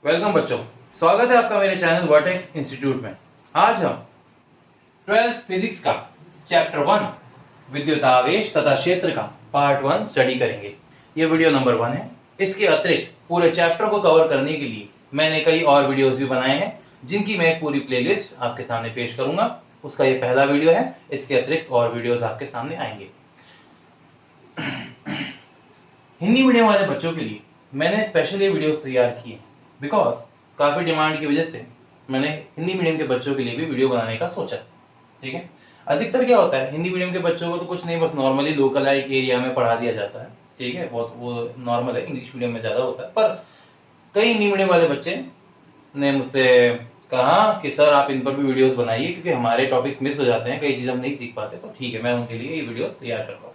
Welcome बच्चों, स्वागत है आपका मेरे चैनल वर्टेक्स इंस्टीट्यूट में। आज हम 12th फिजिक्स का चैप्टर 1 विद्युत आवेश तथा क्षेत्र का पार्ट 1 स्टडी करेंगे। ये वीडियो नंबर 1 है। इसके अतिरिक्त पूरे चैप्टर को कवर करने के लिए मैंने कई और वीडियोस भी बनाए हैं, जिनकी मैं पूरी प्लेलिस्ट आपके सामने पेश करूंगा। उसका ये पहला वीडियो है। इसके अतिरिक्त और वीडियोस आपके सामने आएंगे। हिंदी मीडियम वाले बच्चों के लिए मैंने स्पेशल ये वीडियोस तैयार किए हैं, बिकॉज काफी डिमांड की वजह से मैंने हिंदी मीडियम के बच्चों के लिए भी वीडियो बनाने का सोचा। ठीक है, अधिकतर क्या होता है, हिंदी मीडियम के बच्चों को तो कुछ नहीं, बस नॉर्मली लोकलाइज एरिया में पढ़ा दिया जाता है। ठीक है, बहुत वो नॉर्मल है, इंग्लिश मीडियम में ज्यादा होता है। पर कई हिंदी मीडियम वाले बच्चे ने मुझसे कहा कि सर आप इन पर भी वीडियोस बनाइए, क्योंकि हमारे टॉपिक्स मिस हो जाते हैं, कई चीज हम नहीं सीख पाते। तो ठीक है, मैं उनके लिए ये वीडियोस तैयार कर रहा हूँ।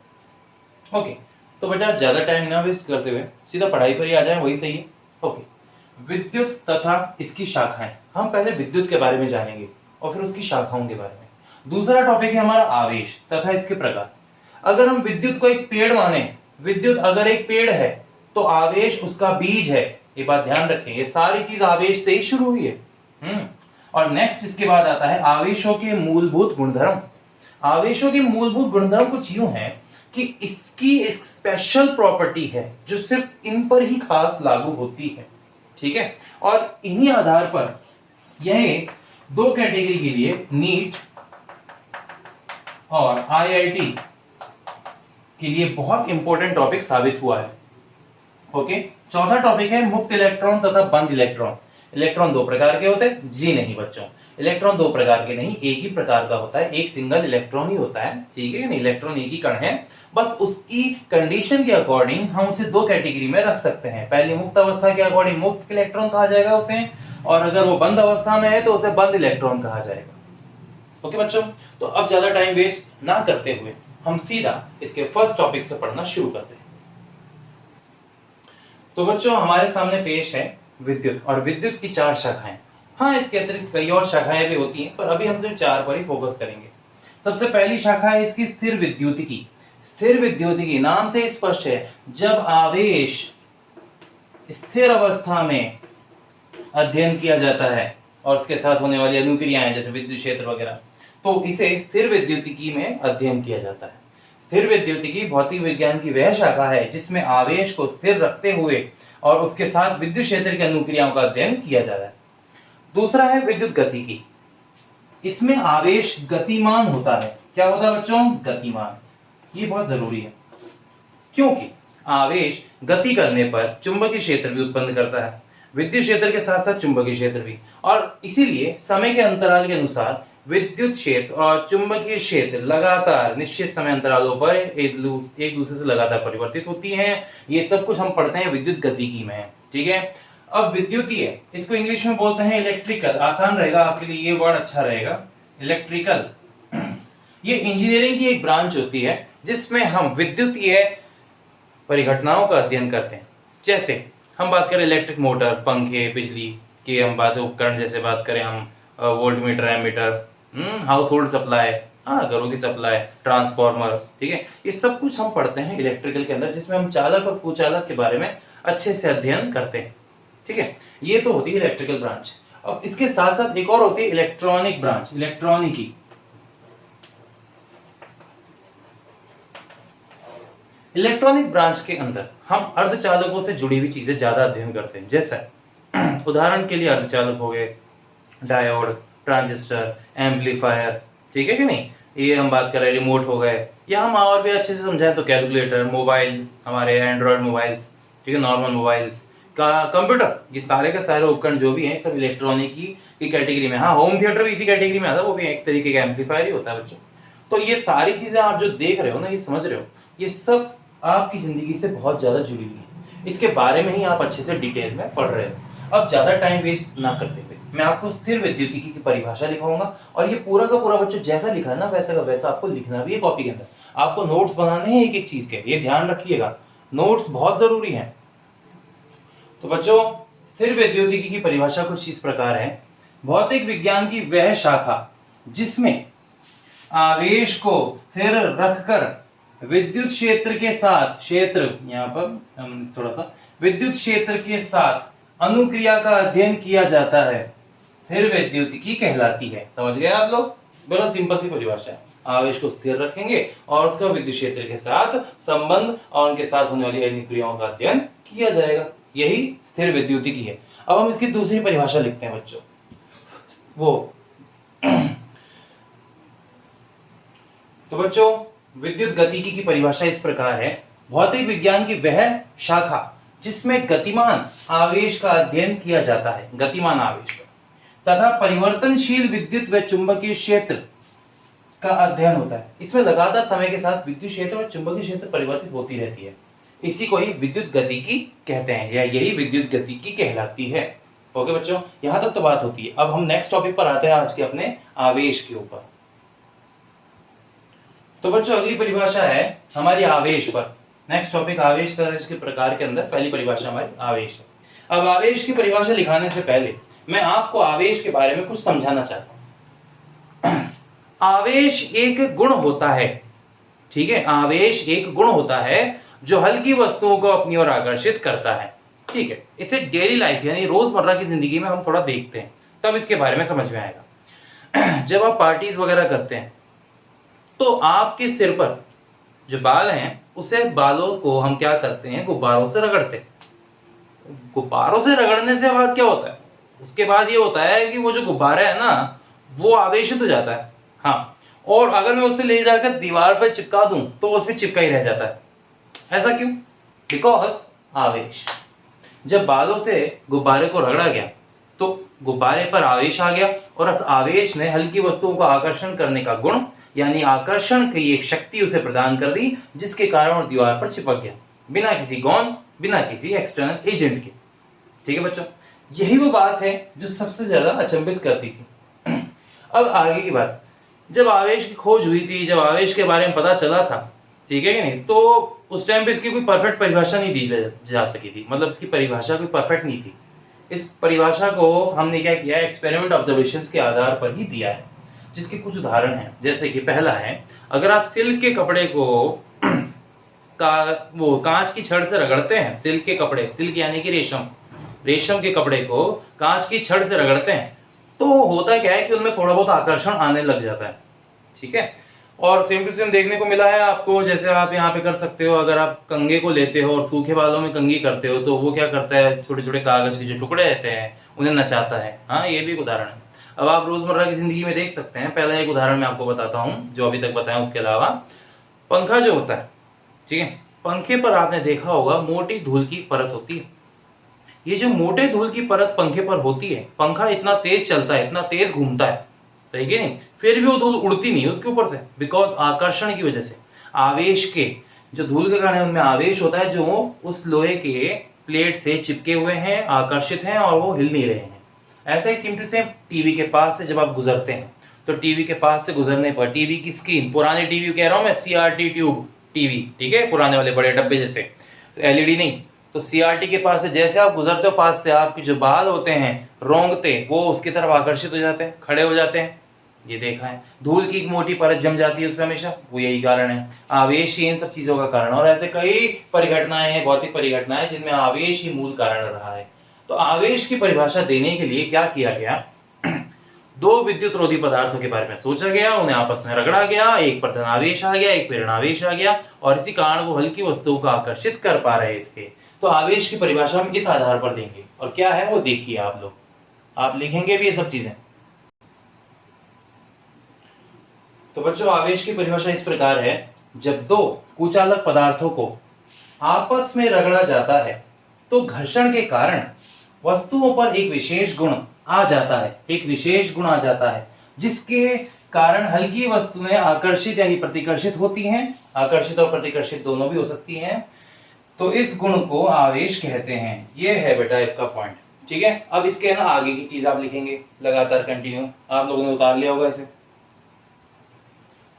ओके, तो बेटा ज्यादा टाइम ना वेस्ट करते हुए सीधा पढ़ाई पर ही आ जाए, वही सही है। ओके, विद्युत तथा इसकी शाखाएं। हम पहले विद्युत के बारे में जानेंगे और फिर उसकी शाखाओं के बारे में। दूसरा टॉपिक है हमारा आवेश तथा इसके प्रकार। अगर हम विद्युत को एक पेड़ माने, विद्युत अगर एक पेड़ है तो आवेश उसका बीज है। ये बात ध्यान रखें, ये सारी चीज आवेश से ही शुरू हुई है। और नेक्स्ट इसके बाद आता है आवेशों के मूलभूत गुणधर्म। आवेशों के मूलभूत गुणधर्म कुछ यूं है कि इसकी एक स्पेशल प्रॉपर्टी है जो सिर्फ इन पर ही खास लागू होती है। ठीक है, और इन्हीं आधार पर यह दो कैटेगरी के लिए नीट और आईआईटी के लिए बहुत इंपॉर्टेंट टॉपिक साबित हुआ है। ओके, चौथा टॉपिक है मुक्त इलेक्ट्रॉन तथा बंद इलेक्ट्रॉन। इलेक्ट्रॉन दो प्रकार के होते हैं जी नहीं बच्चों, इलेक्ट्रॉन दो प्रकार के नहीं, एक ही प्रकार का होता है, एक सिंगल इलेक्ट्रॉन ही होता है। ठीक है, नहीं इलेक्ट्रॉन एक ही कण है, बस उसकी कंडीशन के अकॉर्डिंग हम उसे दो कैटेगरी में रख सकते हैं। पहली मुक्त अवस्था के अकॉर्डिंग मुक्त इलेक्ट्रॉन कहा जाएगा उसे, और अगर वो बंद अवस्था में है तो उसे बंद इलेक्ट्रॉन कहा जाएगा। ओके बच्चों, तो अब ज्यादा टाइम वेस्ट ना करते हुए हम सीधा इसके फर्स्ट टॉपिक से पढ़ना शुरू करते हैं। तो बच्चों हमारे सामने पेश है विद्युत, और विद्युत की चार शाखाएं। हाँ, इसके अतिरिक्त कई और शाखाएं भी होती हैं, पर अभी हम सिर्फ चार पर ही फोकस करेंगे। सबसे पहली शाखा है इसकी स्थिर विद्युतिकी। स्थिर विद्युतिकी नाम से स्पष्ट है, जब आवेश स्थिर अवस्था में अध्ययन किया जाता है और उसके साथ होने वाली अनुक्रियाएं जैसे विद्युत क्षेत्र वगैरह, तो इसे स्थिर विद्युतिकी में अध्ययन किया जाता है। स्थिर विद्युतिकी भौतिक विज्ञान की वह शाखा है जिसमें आवेश को स्थिर रखते हुए और उसके साथ विद्युत क्षेत्र की अनुक्रियाओं का अध्ययन किया जा रहा है। दूसरा है विद्युत गतिकी। इसमें आवेश गतिमान होता है। क्या होता है बच्चों? गतिमान। ये बहुत जरूरी है, क्योंकि आवेश गति करने पर चुंबकीय क्षेत्र भी उत्पन्न करता है, विद्युत क्षेत्र के साथ साथ चुंबकीय क्षेत्र भी, और इसीलिए समय के अंतराल के अनुसार विद्युत क्षेत्र और चुंबकीय क्षेत्र लगातार निश्चित समय अंतरालों पर एक दूसरे से लगातार परिवर्तित होती हैं। ये सब कुछ हम पढ़ते हैं विद्युत गतिकी में। ठीक है, अब विद्युतीय, इसको इंग्लिश में बोलते हैं इलेक्ट्रिकल। आसान रहेगा आपके लिए, ये वर्ड अच्छा रहेगा, इलेक्ट्रिकल। ये इंजीनियरिंग की एक ब्रांच होती है जिसमें हम विद्युतीय परिघटनाओं का अध्ययन करते हैं। जैसे हम बात करें इलेक्ट्रिक मोटर, पंखे, बिजली की हम बात, उपकरण जैसे बात करें हम voltmeter, ammeter, household supply, घरों की सप्लाई, ट्रांसफार्मर। ठीक है, ये सब कुछ हम पढ़ते हैं इलेक्ट्रिकल के अंदर, जिसमें हम चालक और कुचालक के बारे में अच्छे से अध्ययन करते हैं। ठीक है, ये तो होती है इलेक्ट्रिकल ब्रांच। अब इसके साथ साथ एक और होती है इलेक्ट्रॉनिक ब्रांच, इलेक्ट्रॉनिकी। इलेक्ट्रॉनिक ब्रांच के अंदर हम अर्धचालकों से जुड़ी हुई चीजें ज्यादा अध्ययन करते हैं। जैसे उदाहरण के लिए अर्धचालक हो गए, डायोड, ट्रांजिस्टर, एम्पलीफायर। ठीक है कि नहीं, ये हम बात कर रहे हैं रिमोट हो गए, या हम और भी अच्छे से समझाएं तो कैलकुलेटर, मोबाइल, हमारे एंड्रॉयड मोबाइल्स, ठीक है, नॉर्मल मोबाइल्स का, कंप्यूटर, ये सारे के सारे उपकरण जो भी हैं सब इलेक्ट्रॉनिकी की कैटेगरी में। हाँ, होम थिएटर भी इसी कैटेगरी में आता है, वो भी एक तरीके का एम्पलीफायर ही होता है बच्चों। तो ये सारी चीजें आप जो देख रहे हो ना, ये समझ रहे हो, ये सब आपकी जिंदगी से बहुत ज्यादा जुड़ी हुई है। इसके बारे में ही आप अच्छे से डिटेल में पढ़ रहे हो। अब ज्यादा टाइम वेस्ट ना करते हुए मैं आपको स्थिर विद्युतिकी की परिभाषा लिखाऊंगा, और ये पूरा का पूरा बच्चों जैसा लिखा है ना वैसा का वैसा आपको लिखना भी है कॉपी के अंदर। आपको नोट्स बनाने हैं एक एक चीज के, ये ध्यान रखिएगा, नोट्स बहुत जरूरी हैं। तो बच्चों स्थिर विद्युतिकी की परिभाषा कुछ इस प्रकार है, भौतिक विज्ञान की वह शाखा जिसमें आवेश को स्थिर रखकर विद्युत क्षेत्र के साथ, क्षेत्र यहाँ पर हम थोड़ा सा, विद्युत क्षेत्र के साथ अनुक्रिया का अध्ययन किया जाता है, स्थिर वैद्युतिकी कहलाती है। समझ गए आप लोग? बड़ा सिंपल सी परिभाषा है। आवेश को स्थिर रखेंगे और उसका विद्युत क्षेत्र के साथ संबंध और उनके साथ होने वाली अनुक्रियाओं का अध्ययन किया जाएगा, यही स्थिर वैद्युतिकी है। अब हम इसकी दूसरी परिभाषा लिखते हैं बच्चों। वो तो बच्चों विद्युत गतिकी की परिभाषा इस प्रकार है। भौतिक विज्ञान की वह शाखा जिसमें गतिमान आवेश का अध्ययन किया जाता है, गतिमान आवेश का, तथा परिवर्तनशील विद्युत व चुंबकीय क्षेत्र का अध्ययन होता है। इसमें लगातार समय के साथ विद्युत क्षेत्र और चुंबकीय क्षेत्र परिवर्तित होती रहती है। इसी को ही विद्युत गतिकी कहते हैं, या यही विद्युत गतिकी कहलाती है। ओके बच्चों, यहां तक तो बात होती है। अब हम नेक्स्ट टॉपिक पर आते हैं, आज के अपने आवेश के ऊपर। तो बच्चों अगली परिभाषा है हमारी आवेश पर। नेक्स्ट टॉपिक आवेश के प्रकार के अंदर पहली परिभाषा हमारी आवेश है। अब आवेश की परिभाषा लिखाने से पहले मैं आपको आवेश के बारे में कुछ समझाना चाहता हूं। आवेश एक गुण होता है, ठीक है, आवेश एक गुण होता है जो हल्की वस्तुओं को अपनी ओर आकर्षित करता है, ठीक है। इसे डेली लाइफ यानी रोजमर्रा की जिंदगी में हम थोड़ा देखते हैं, तब इसके बारे में समझ में आएगा। जब आप पार्टीज वगैरह करते हैं तो आपके सिर पर जो बाल हैं उसे बालों को हम क्या करते हैं, गुब्बारों से रगड़ते हैं। गुब्बारों से रगड़ने से बाद क्या होता है, उसके बाद ये होता है कि वो जो गुब्बारा है ना वो आवेशित हो जाता है। हाँ, और अगर मैं उसे ले जाकर दीवार पर चिपका दूं तो उस पर चिपका ही रह जाता है। ऐसा क्यों? बिकॉज आवेश। जब बालों से गुब्बारे को रगड़ा गया तो गुब्बारे पर आवेश आ गया और उस आवेश ने हल्की वस्तुओं को आकर्षण करने का गुण यानी आकर्षण की एक शक्ति उसे प्रदान कर दी, जिसके कारण वो दीवार पर चिपक गया, बिना किसी गौण, बिना किसी एक्सटर्नल एजेंट के। ठीक है बच्चों, यही वो बात है जो सबसे ज्यादा अचंभित करती थी। अब आगे की बात, जब आवेश की खोज हुई थी, जब आवेश के बारे में पता चला था, ठीक है कि नहीं, तो उस टाइम पे इसकी कोई परफेक्ट परिभाषा नहीं दी जा सकी थी। मतलब इसकी परिभाषा कोई परफेक्ट नहीं थी। इस परिभाषा को हमने क्या किया, एक्सपेरिमेंट ऑब्जर्वेशंस के आधार पर ही दिया है, जिसके कुछ उदाहरण हैं। जैसे कि पहला है, अगर आप सिल्क के कपड़े को वो कांच की छड़ से रगड़ते हैं, सिल्क के कपड़े, सिल्क यानी कि रेशम के कपड़े को कांच की छड़ से रगड़ते हैं तो होता क्या है कि उनमें थोड़ा बहुत आकर्षण आने लग जाता है, ठीक है। और सेम टू सेम देखने को मिला है आपको, जैसे आप यहाँ पे कर सकते हो, अगर आप कंघे को लेते हो और सूखे बालों में कंघी करते हो तो वो क्या करता है, छोटे छोटे कागज के जो टुकड़े रहते हैं उन्हें नचाता है। हाँ, ये भी एक उदाहरण है। अब आप रोजमर्रा की जिंदगी में देख सकते हैं। पहला एक उदाहरण मैं आपको बताता हूँ जो अभी तक बताया, उसके अलावा पंखा जो होता है, ठीक है, पंखे पर आपने देखा होगा मोटी धूल की परत होती है। ये जो मोटे धूल की परत पंखे पर होती है, पंखा इतना तेज चलता है, इतना तेज घूमता है, सही कि नहीं, फिर भी वो धूल उड़ती नहीं उसके ऊपर से, बिकॉज आकर्षण की वजह से, आवेश के जो धूल के कारण उनमें आवेश होता है जो उस लोहे के प्लेट से चिपके हुए हैं, आकर्षित हैं और वो हिल नहीं रहे हैं। ऐसा ही सेम टू सेम टीवी के पास से जब आप गुजरते हैं तो टीवी के पास से गुजरने पर टीवी की स्क्रीन, पुराने टीवी कह रहा हूं मैं, सीआरटी ट्यूब टीवी, ठीक है, पुराने वाले बड़े डब्बे जैसे, एलईडी नहीं, तो सीआरटी के पास से जैसे आप गुजरते हो पास से, आपके जो बाल होते हैं रोंगते, वो उसकी तरफ आकर्षित हो जाते हैं, खड़े हो जाते हैं। ये देखा है, धूल की एक मोटी परत जम जाती है उसमें हमेशा, वो यही कारण है, आवेश ही इन सब चीजों का कारण। और ऐसे कई परिघटनाएं हैं, भौतिक परिघटनाएं, जिनमें आवेश ही मूल कारण रहा है। तो आवेश की परिभाषा देने के लिए क्या किया गया, दो विद्युत रोधी पदार्थों के बारे में सोचा गया, उन्हें आपस में रगड़ा गया, एक पर धनावेश आ गया, एक पर ऋणावेश आ गया, और इसी कारण वो हल्की वस्तुओं को आकर्षित कर पा रहे थे। तो आवेश की परिभाषा हम इस आधार पर देंगे, और क्या है वो देखिए आप लोग, आप लिखेंगे भी ये सब चीजें। तो बच्चों आवेश की परिभाषा इस प्रकार है, जब दो कुचालक पदार्थों को आपस में रगड़ा जाता है तो घर्षण के कारण वस्तुओं पर एक विशेष गुण आ जाता है, एक विशेष गुण आ जाता है, जिसके कारण हल्की वस्तुएं आकर्षित यानी प्रतिकर्षित होती हैं, आकर्षित और प्रतिकर्षित दोनों भी हो सकती हैं। तो इस गुण को आवेश कहते हैं। ये है बेटा इसका पॉइंट, ठीक है। अब इसके ना आगे की चीज आप लिखेंगे लगातार कंटिन्यू, आप लोगों ने उतार लिया होगा इसे।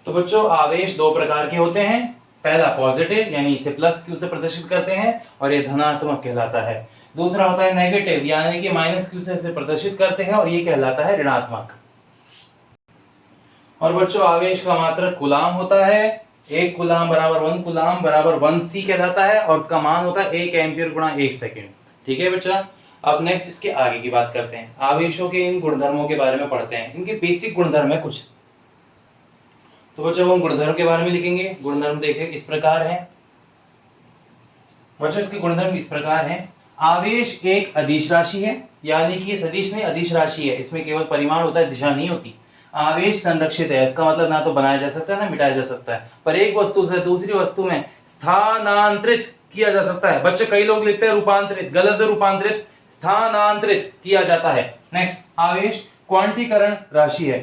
तो बच्चों आवेश दो प्रकार के होते हैं, पहला पॉजिटिव यानी इसे प्लस क्यू से प्रदर्शित करते हैं और ये धनात्मक कहलाता है। दूसरा होता है नेगेटिव यानी कि माइनस क्यू से इसे प्रदर्शित करते हैं और ये कहलाता है ऋणात्मक। और बच्चों आवेश का मात्रक कूलाम होता है, 1 कूलाम बराबर 1 कूलाम बराबर 1 C कहलाता है और उसका मान होता है 1 एम्पियर गुणा 1 सेकेंड, ठीक है बच्चा। अब नेक्स्ट इसके आगे की बात करते हैं, आवेशों के इन गुणधर्मों के बारे में पढ़ते हैं। इनके बेसिक गुणधर्म है कुछ, तो बच्चों हम गुणधर्म के बारे में लिखेंगे। गुणधर्म देखें इस प्रकार है बच्चों, इसके गुणधर्म इस प्रकार हैं। आवेश एक अदिश राशि है, यानी कि ये सदिश नहीं अदिश राशि है, इसमें केवल परिमाण होता है, दिशा नहीं होती। आवेश संरक्षित है, इसका मतलब ना तो बनाया जा सकता है ना मिटाया जा सकता है, पर एक वस्तु से दूसरी वस्तु में स्थानांतरित किया जा सकता है। बच्चे कई लोग लिखते हैं रूपांतरित, गलत है, रूपांतरित स्थानांतरित किया जाता है। नेक्स्ट, आवेश क्वांटीकरण राशि है।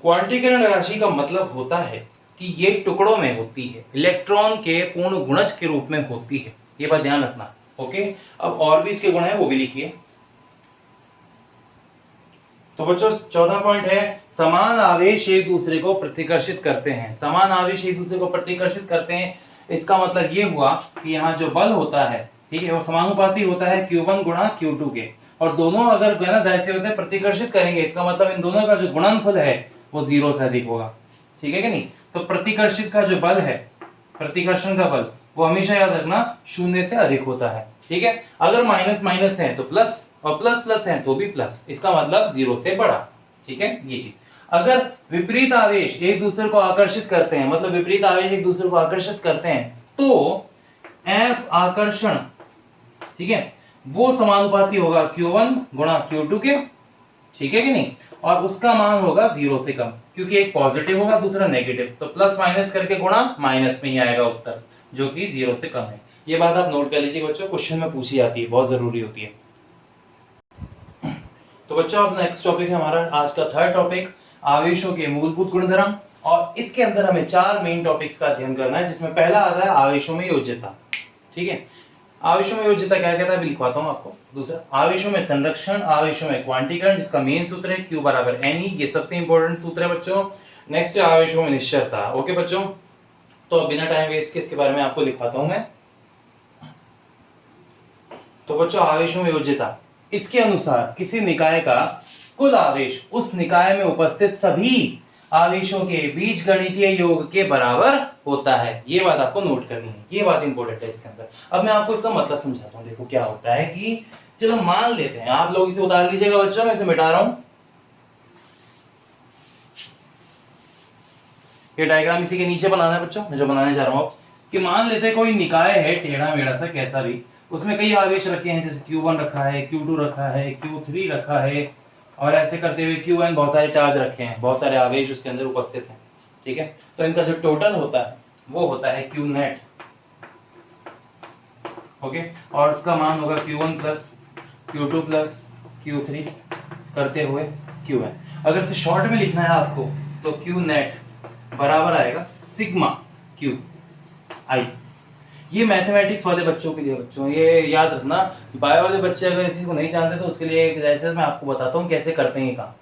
क्वांटीकरण राशि का मतलब होता है कि ये टुकड़ों में होती है, इलेक्ट्रॉन के पूर्ण गुणज के रूप में होती है, ये बात ध्यान रखना। ओके, अब और भी इसके गुण है वो भी लिखिए। तो बच्चों 14 पॉइंट है, समान आवेश एक दूसरे को प्रतिकर्षित करते हैं। समान आवेश एक दूसरे को प्रतिकर्षित करते हैं, इसका मतलब ये हुआ कि यहाँ जो बल होता है, ठीक है, वो समानुपाती होता है Q1 गुणा Q2 के, और दोनों अगर ऐसे होते हैं प्रतिकर्षित करेंगे, इसका मतलब इन दोनों का जो गुणनफल है वो 0 से अधिक होगा, ठीक है कि नहीं। तो प्रतिकर्षित का जो बल है, प्रतिकर्षण का बल, वो हमेशा याद रखना 0 से अधिक होता है, ठीक है। अगर माइनस माइनस है तो प्लस, और प्लस प्लस है तो भी प्लस, इसका मतलब 0 से बड़ा, ठीक है ये चीज। अगर विपरीत आवेश एक दूसरे को आकर्षित करते हैं, मतलब विपरीत आवेश एक दूसरे को आकर्षित करते हैं, तो F आकर्षण, ठीक है, वो समानुपाती होगा Q1 गुणा Q2 के, ठीक है कि नहीं, और उसका मान होगा 0 से कम, क्योंकि एक पॉजिटिव होगा दूसरा नेगेटिव, तो प्लस माइनस करके गुणा माइनस में ही आएगा उत्तर, जो कि 0 से कम है। ये बात आप नोट कर लीजिए बच्चों, क्वेश्चन में पूछी जाती है, बहुत जरूरी होती है। तो बच्चों अब नेक्स्ट टॉपिक है हमारा आज का थर्ड टॉपिक, आवेशों के मूलभूत गुणधर्म, और इसके अंदर हमें 4 मेन टॉपिक्स का अध्ययन करना है, जिसमें पहला आता है आवेशों में योज्यता, ठीक है। आवेशों में योज्यता क्या कहता है अभी लिखवाता हूं आपको। दूसरा, आवेशों में संरक्षण, आवेशों में क्वांटीकरण, जिसका मेन सूत्र है Q बराबर Ne, ये सबसे इंपॉर्टेंट सूत्र है बच्चों। नेक्स्ट है आवेशों में निश्चरता। ओके बच्चों, तो बिना टाइम वेस्ट के इसके बारे में आपको लिखवाता हूं मैं। तो बच्चों आवेशों में योज्यता, इसके अनुसार किसी निकाय का कुल आवेश उस निकाय में उपस्थित सभी आवेशों के बीजगणितीय योग के बराबर होता है। ये बात आपको नोट करनी है, ये बात इंपॉर्टेंट है इसके अंदर। अब मैं आपको इसका मतलब समझाता हूँ। देखो क्या होता है कि चलो मान लेते हैं, आप लोग इसे उतार लीजिएगा बच्चों, मैं इसे मिटा रहा हूं। ये डायग्राम इसी के नीचे बनाना है बच्चों, मैं जो बनाने जा रहा हूं, कि मान लेते हैं कोई निकाय है टेढ़ा मेढ़ा सा कैसा भी, उसमें कई आवेश रखे हैं, जैसे Q1 रखा है, Q2 रखा है, Q3 रखा है, और ऐसे करते हुए Qn बहुत सारे चार्ज रखे हैं, बहुत सारे आवेश उसके अंदर उपस्थित हैं, ठीक है। तो इनका जो टोटल होता है वो होता है Q नेट, ओके, और उसका मान होगा Q1 plus Q2 plus Q3 करते हुए Qn। अगर इसे शॉर्ट में लिखना है आपको तो Q नेट बराबर आएगा सिग्मा Q I। ये मैथमेटिक्स वाले बच्चों के लिए बच्चों ये याद रखना, बायो वाले बच्चे अगर इसी को नहीं जानते तो उसके लिए एक एक्सरसाइज मैं आपको बताता हूँ कैसे करते हैं ये काम।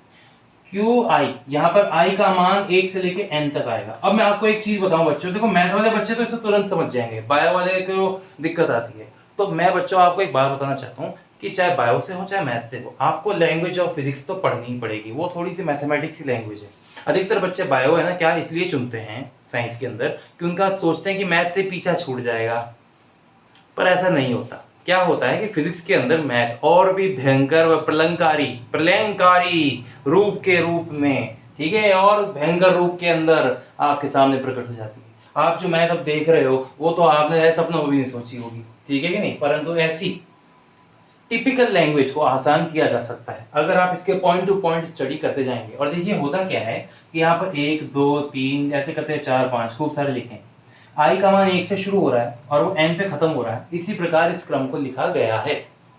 QI, यहाँ पर I का मान 1 से लेके N तक आएगा। अब मैं आपको एक चीज बताऊं बच्चों, देखो मैथ वाले बच्चे तो इसे तुरंत समझ जाएंगे, बायो वाले को दिक्कत आती है। तो मैं बच्चों आपको एक बात बताना चाहता हूँ कि चाहे बायो से हो चाहे मैथ से हो, आपको लैंग्वेज ऑफ फिजिक्स तो पढ़नी ही पड़ेगी, वो थोड़ी सी मैथमेटिक्स की लैंग्वेज है। अधिकतर बच्चे बायो है ना क्या इसलिए चुनते हैं साइंस के अंदर कि उनका सोचते हैं कि मैथ से पीछा छूट जाएगा, पर ऐसा नहीं होता। क्या होता है कि फिजिक्स के अंदर मैथ और भी भयंकर व प्रलयंकारी रूप के रूप में, ठीक है, और उस भयंकर रूप के अंदर आपके सामने प्रकट हो जाती है। आप जो मैथ अब देख रहे हो वो तो आपने सपनों में भी नहीं सोची होगी, ठीक है कि नहीं, परंतु ऐसी टिपिकल लैंग्वेज को आसान किया जा सकता है अगर आप इसके पॉइंट टू पॉइंट स्टडी करते जाएंगे। और देखिए होता क्या है कि यहाँ पर 1 2 3 ऐसे करते हैं 4 5 खूब सारे लिखे, I का मान 1 से शुरू हो रहा है और वो N पे खत्म हो रहा है, इसी प्रकार इस क्रम को लिखा गया है,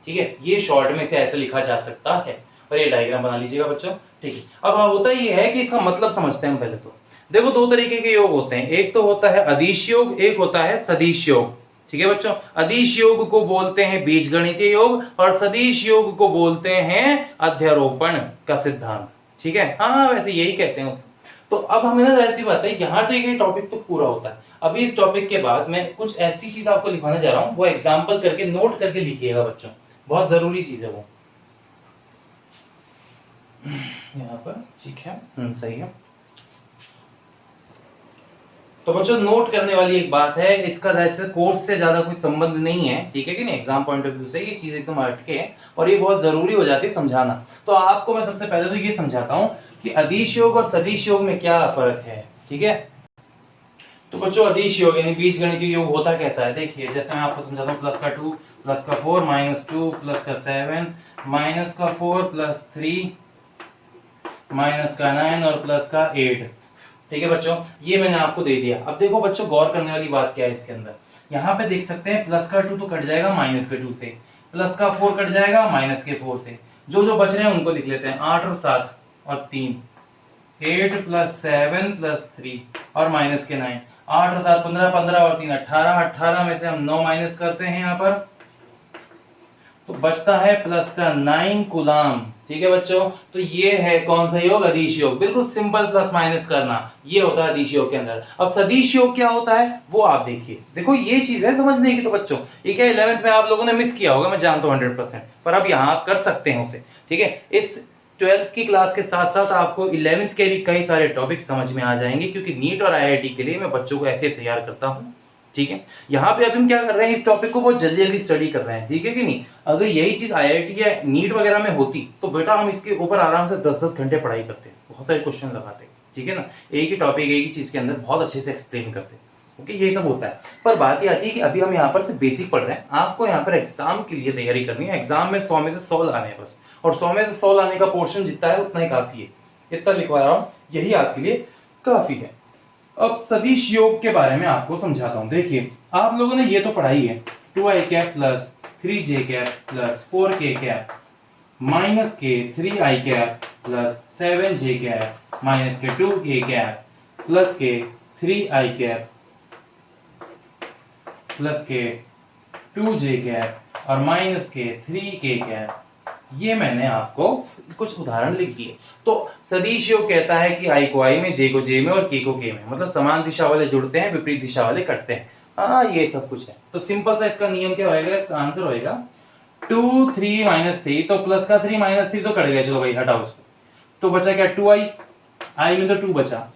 ठीक है। ये शॉर्ट में से ऐसे लिखा जा सकता है, और ये डायग्राम बना लीजिएगा बच्चों, ठीक है। अब होता ये है कि इसका मतलब समझते हैं हम पहले। तो देखो 2 तरीके के योग होते हैं, एक तो होता है अदिश योग, एक होता है सदिश योग, ठीक है बच्चों। अदिश योग को बोलते हैं बीजगणितीय योग और सदिश योग को बोलते हैं अध्यारोपण का सिद्धांत, ठीक है। हाँ वैसे यही कहते हैं उसको। तो अब हमें ना ऐसी बात है यहां तक ये टॉपिक तो पूरा होता है। अभी इस टॉपिक के बाद मैं कुछ ऐसी चीज आपको लिखवाने जा रहा हूं, वो एग्जांपल करके नोट करके लिखिएगा बच्चों, बहुत जरूरी चीज है वो यहाँ पर, ठीक है। सही है। तो बच्चों नोट करने वाली एक बात है, इसका वैसे कोर्स से ज्यादा कोई संबंध नहीं है, ठीक है कि नहीं, एग्जाम पॉइंट ऑफ व्यू से ये चीज एकदम हटके है और ये बहुत जरूरी हो जाती है समझाना। तो आपको मैं सबसे पहले तो ये समझाता हूं कि अदिश योग और सदिश योग में क्या फर्क है, ठीक है। तो बच्चों अदिश योग यानी बीजगणितीय योग होता कैसा है, देखिए जैसे मैं आपको समझाता हूँ, प्लस का 2 प्लस का 4 माइनस 2 प्लस का 7 माइनस का 4 प्लस 3 माइनस का 9 और प्लस का 8, ठीक है बच्चों, ये मैंने आपको दे दिया। अब देखो बच्चों गौर करने वाली बात क्या है इसके अंदर, यहाँ पे देख सकते हैं प्लस का 2 तो कट जाएगा माइनस के 2 से, प्लस का 4 कट जाएगा माइनस के 4 से, जो जो बच रहे हैं उनको लिख लेते हैं, 8 और 7 और 3, 8 प्लस 7 प्लस 3 और माइनस के 9, 8 और 7 15, 15 और 3 18, 18 में से हम 9 माइनस करते हैं यहाँ पर, तो बचता है प्लस का 9 कूलाम, ठीक है बच्चों। तो ये है कौन सा योग, अदिश योग, बिल्कुल सिंपल प्लस माइनस करना, ये होता है अदिश योग के अंदर। अब सदिश योग क्या होता है वो आप देखिए, देखो ये चीज है समझने की। तो बच्चों ये क्या 11th में आप लोगों ने मिस किया होगा, मैं जानता हूँ 100%, पर अब यहाँ आप कर सकते हैं उसे, ठीक है। इस 12th की क्लास के साथ साथ आपको 11th के भी कई सारे टॉपिक समझ में आ जाएंगे, क्योंकि नीट और आईआईटी के लिए मैं बच्चों को ऐसे तैयार करता हूँ, ठीक है। यहाँ पे अभी हम क्या कर रहे हैं, इस टॉपिक को बहुत जल्दी जल्दी स्टडी कर रहे हैं, ठीक है कि नहीं। अगर यही चीज आईआईटी या नीट वगैरह में होती तो बेटा हम इसके ऊपर आराम से 10-10 घंटे पढ़ाई करते, बहुत सारे क्वेश्चन लगाते, ठीक है ना। एक ही टॉपिक एक ही चीज के अंदर बहुत अच्छे से एक्सप्लेन करते, ओके, यही सब होता है। पर बात ये आती है कि अभी हम यहाँ पर से बेसिक पढ़ रहे हैं, आपको यहाँ पर एग्जाम के लिए तैयारी करनी है। एग्जाम में 100 में से 100 लाने हैं बस, और 100 में से 100 लाने का पोर्शन जितना है उतना ही काफी है, इतना लिखवा रहा हूँ, यही आपके लिए काफी है। अब सदिश योग के बारे में आपको समझाता हूं। देखिए आप लोगों ने ये तो पढ़ाई है, 2i cap plus 3j cap plus 4k cap minus के 3i cap plus 7j cap minus के 2k कैप प्लस के 3i कैप प्लस के 2j कैप और माइनस के 3k कैप, ये मैंने आपको कुछ उदाहरण लिख दिए। तो सदिश योग कहता है कि आई को आई में, जे को जे में और के को के में, मतलब समान दिशा वाले जुड़ते हैं, विपरीत दिशा वाले कटते हैं। हाँ ये सब कुछ है। तो सिंपल सा इसका नियम क्या होएगा, इसका आंसर होएगा 2 3 माइनस 3, तो प्लस का 3 माइनस 3 तो कट गया, चलो भाई हटाओ उसको, तो बचा क्या 2i, आई में तो 2 बचा,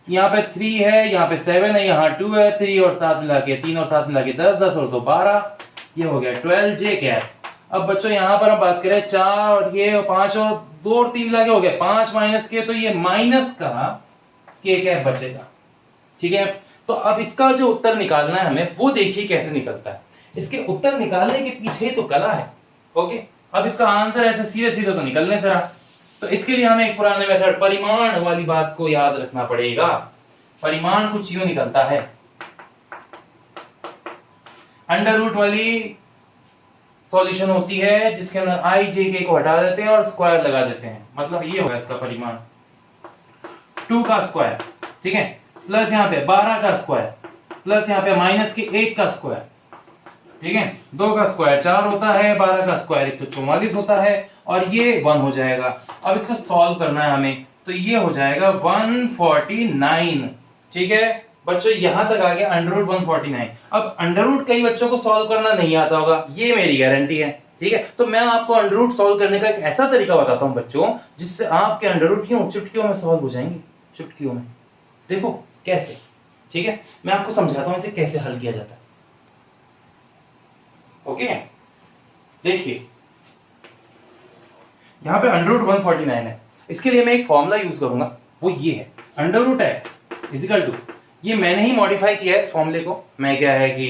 यहाँ पे 3 है, यहाँ पे 7 है, यहाँ 2 है, 3 और 7 मिला के 3 और 7 मिला के 10, 10 और 2 12, ये हो गया 12j कैप। अब बच्चों यहाँ पर हम बात करें 4 और ये 5 और 2 और 3 मिला के हो गया 5 माइनस के, तो ये माइनस का के कैप बचेगा, ठीक है। तो अब इसका जो उत्तर निकालना है हमें, वो देखिए कैसे निकलता है। इसके उत्तर निकालने के पीछे तो कला है, ओके। अब इसका आंसर ऐसे सीधे सीधे तो निकलने से रहा, तो इसके लिए हमें एक पुराने मेथड परिमाण वाली बात को याद रखना पड़ेगा। परिमाण कुछ यूं निकलता है, अंडर रूट वाली सॉल्यूशन होती है जिसके अंदर आई जे के को हटा देते हैं और स्क्वायर लगा देते हैं, मतलब ये होगा इसका परिमाण 2 का स्क्वायर, ठीक है, प्लस यहाँ पे 12 का स्क्वायर, प्लस यहाँ पे माइनस के 1 का स्क्वायर, ठीक है, 2 का स्क्वायर 4 होता है, 12 का स्क्वायर 144 होता है, और ये 1 हो जाएगा। अब इसको सॉल्व करना है हमें, तो ये हो जाएगा 149, ठीक है बच्चों, यहां तक आ गया अंडर रूट 149। अब अंडर रूट कई बच्चों को सॉल्व करना नहीं आता होगा, ये मेरी गारंटी है, ठीक है। तो मैं आपको अंडर रूट सॉल्व करने का एक ऐसा तरीका बताता हूं बच्चों, जिससे आपके अंडर रूट यूं चुटकियों में सॉल्व हो जाएंगे, चुटकियों में। देखो कैसे, ठीक है, मैं आपको समझाता हूं इसे कैसे हल किया जाता है, ओके। देखिए यहां पे अंडर रूट 149 है, इसके लिए मैं एक फॉर्मूला यूज करूंगा, वो ये है under root x is equal to, ये मैंने ही मॉडिफाई किया है इस फॉर्मूले को। मैं क्या है कि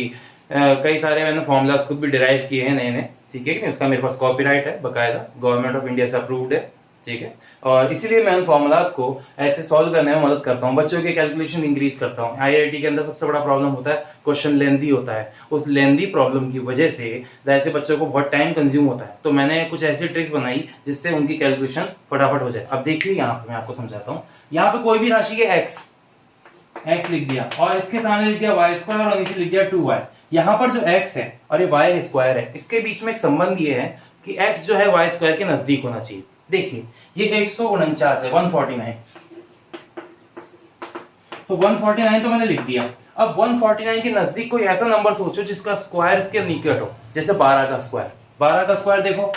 कई सारे मैंने फॉर्मूलाज खुद भी डिराइव किए हैं नए नए, ठीक है कि उसका मेरे पास कॉपीराइट है बकायदा, गवर्नमेंट ऑफ इंडिया से अप्रूव्ड है, ठीक है। और इसीलिए मैं उन फॉर्मूलाज को ऐसे सॉल्व करने में मदद करता हूँ, बच्चों के कैलकुलेशन इंक्रीज करता हूँ। आईआईटी के अंदर सबसे बड़ा प्रॉब्लम होता है क्वेश्चन लेंथी होता है, उस लेंथी प्रॉब्लम की वजह से ऐसे बच्चों को बहुत टाइम कंज्यूम होता है, तो मैंने कुछ ऐसी ट्रिक्स बनाई जिससे उनकी कैलकुलेशन फटाफट हो जाए। अब देखिए यहाँ पे मैं आपको समझाता हूँ, यहाँ पे कोई भी राशि के x लिख दिया और इसके सामने लिख दिया y स्क्वायर और नीचे लिख दिया 2y। यहाँ पर जो x है और ये y स्क्वायर है, इसके बीच में एक संबंध ये है कि x जो है y स्क्वायर के नजदीक होना चाहिए। देखिए ये 149 है, 149, तो 149 तो मैंने लिख दिया। अब 149 के नजदीक कोई ऐसा नंबर सोचो जिसका स्क्वायर इसके निकट हो, जैसे 12 का स्क्वायर। 12 का स्क्वायर देखो,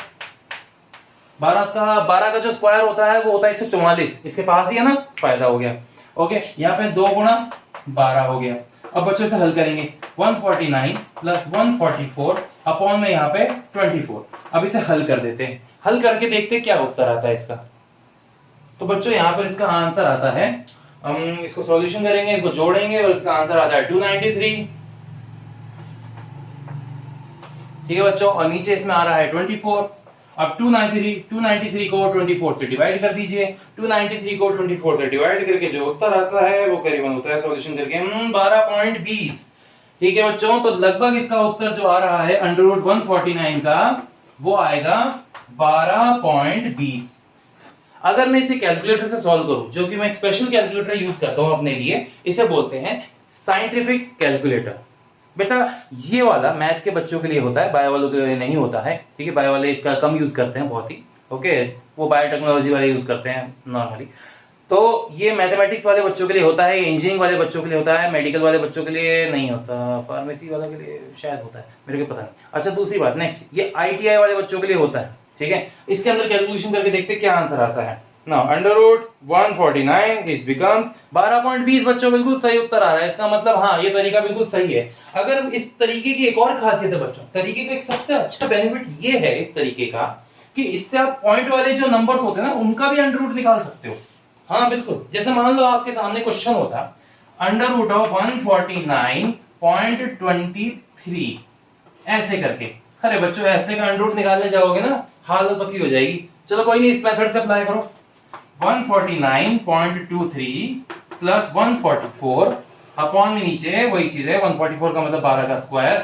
12 का जो स्क्वायर होता है वो होता है 144, इसके पास ही है ना, फायदा हो गया, ओके। यहाँ पे 2 गुणा 12 हो गया। अब बच्चों से हल करेंगे, 149 प्लस 144 अपॉन में यहाँ पे 24। अब इसे हल कर देते हैं, हल करके देखते हैं क्या उत्तर आता है इसका। तो बच्चों यहाँ पर इसका आंसर आता है, हम इसको सॉल्यूशन करेंगे, इसको जोड़ेंगे और इसका आंसर आता है 293। ठीक है बच्चों, और नीचे इसमें आ रहा है 24। अब 293 को 24 से डिवाइड कर दीजिए, 293 को 24 से डिवाइड करके जो उत्तर आता है वो करीबन होता है सॉल्यूशन करके 12.20। ठीक है बच्चों, तो लगभग इसका उत्तर जो आ रहा है अंडर रूट 149 का वो आएगा 12.20। अगर मैं इसे कैलकुलेटर से सॉल्व करूं, जो कि मैं एक स्पेशल कैलकुलेटर यूज करता हूं अपने लिए, इसे बोलते हैं साइंटिफिक कैलकुलेटर। बेटा ये वाला मैथ के बच्चों के लिए होता है, बायो वालों के लिए नहीं होता है। ठीक है, बायो वाले इसका कम यूज करते हैं बहुत ही, ओके, वो बायोटेक्नोलॉजी वाले यूज करते हैं नॉर्मली। तो ये मैथमेटिक्स वाले बच्चों के लिए होता है, इंजीनियरिंग वाले बच्चों के लिए होता है, मेडिकल वाले बच्चों के लिए नहीं होता, फार्मेसी वाले के लिए शायद होता है, मेरे को पता नहीं। अच्छा दूसरी बात, नेक्स्ट, ये ITI वाले बच्चों के लिए होता है। ठीक है, इसके अंदर कैलकुलेशन करके देखते क्या आंसर आता है। Now under root 149 it becomes 12.20। बच्चों बिल्कुल सही उत्तर आ रहा है, इसका मतलब हाँ ये तरीका बिल्कुल सही है। अगर इस तरीके की एक और खासियत है बच्चों, तरीके का एक सबसे अच्छा बेनिफिट ये है इस तरीके का कि इससे आप पॉइंट वाले जो नंबर्स होते हैं ना उनका भी अंडर रूट निकाल सकते हो। हाँ बिल्कुल, जैसे मान लो आपके सामने क्वेश्चन होता अंडर रूट ऑफ 149.23 ऐसे करके। अरे बच्चों ऐसे का अंडर रूट निकालने जाओगे ना हालत पतली हो जाएगी। चलो कोई नहीं, इस मेथड से अप्लाई करो। 149.23 प्लस 144 अपॉन में नीचे वही चीज है, 144 का मतलब 12 का स्क्वायर।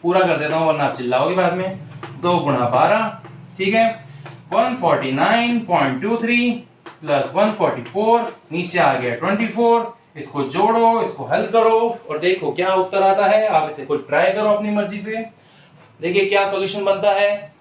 पूरा कर देता हूं वरना आप चिल्लाओगे बाद में। 2 गुणा 12, ठीक है, 149.23 प्लस 144, नीचे आ गया 24। इसको जोड़ो, इसको हल करो और देखो क्या उत्तर आता है। आप इसे खुद ट्राई करो अपनी मर्जी से, देखिए क्या सॉल्यूशन बनता है।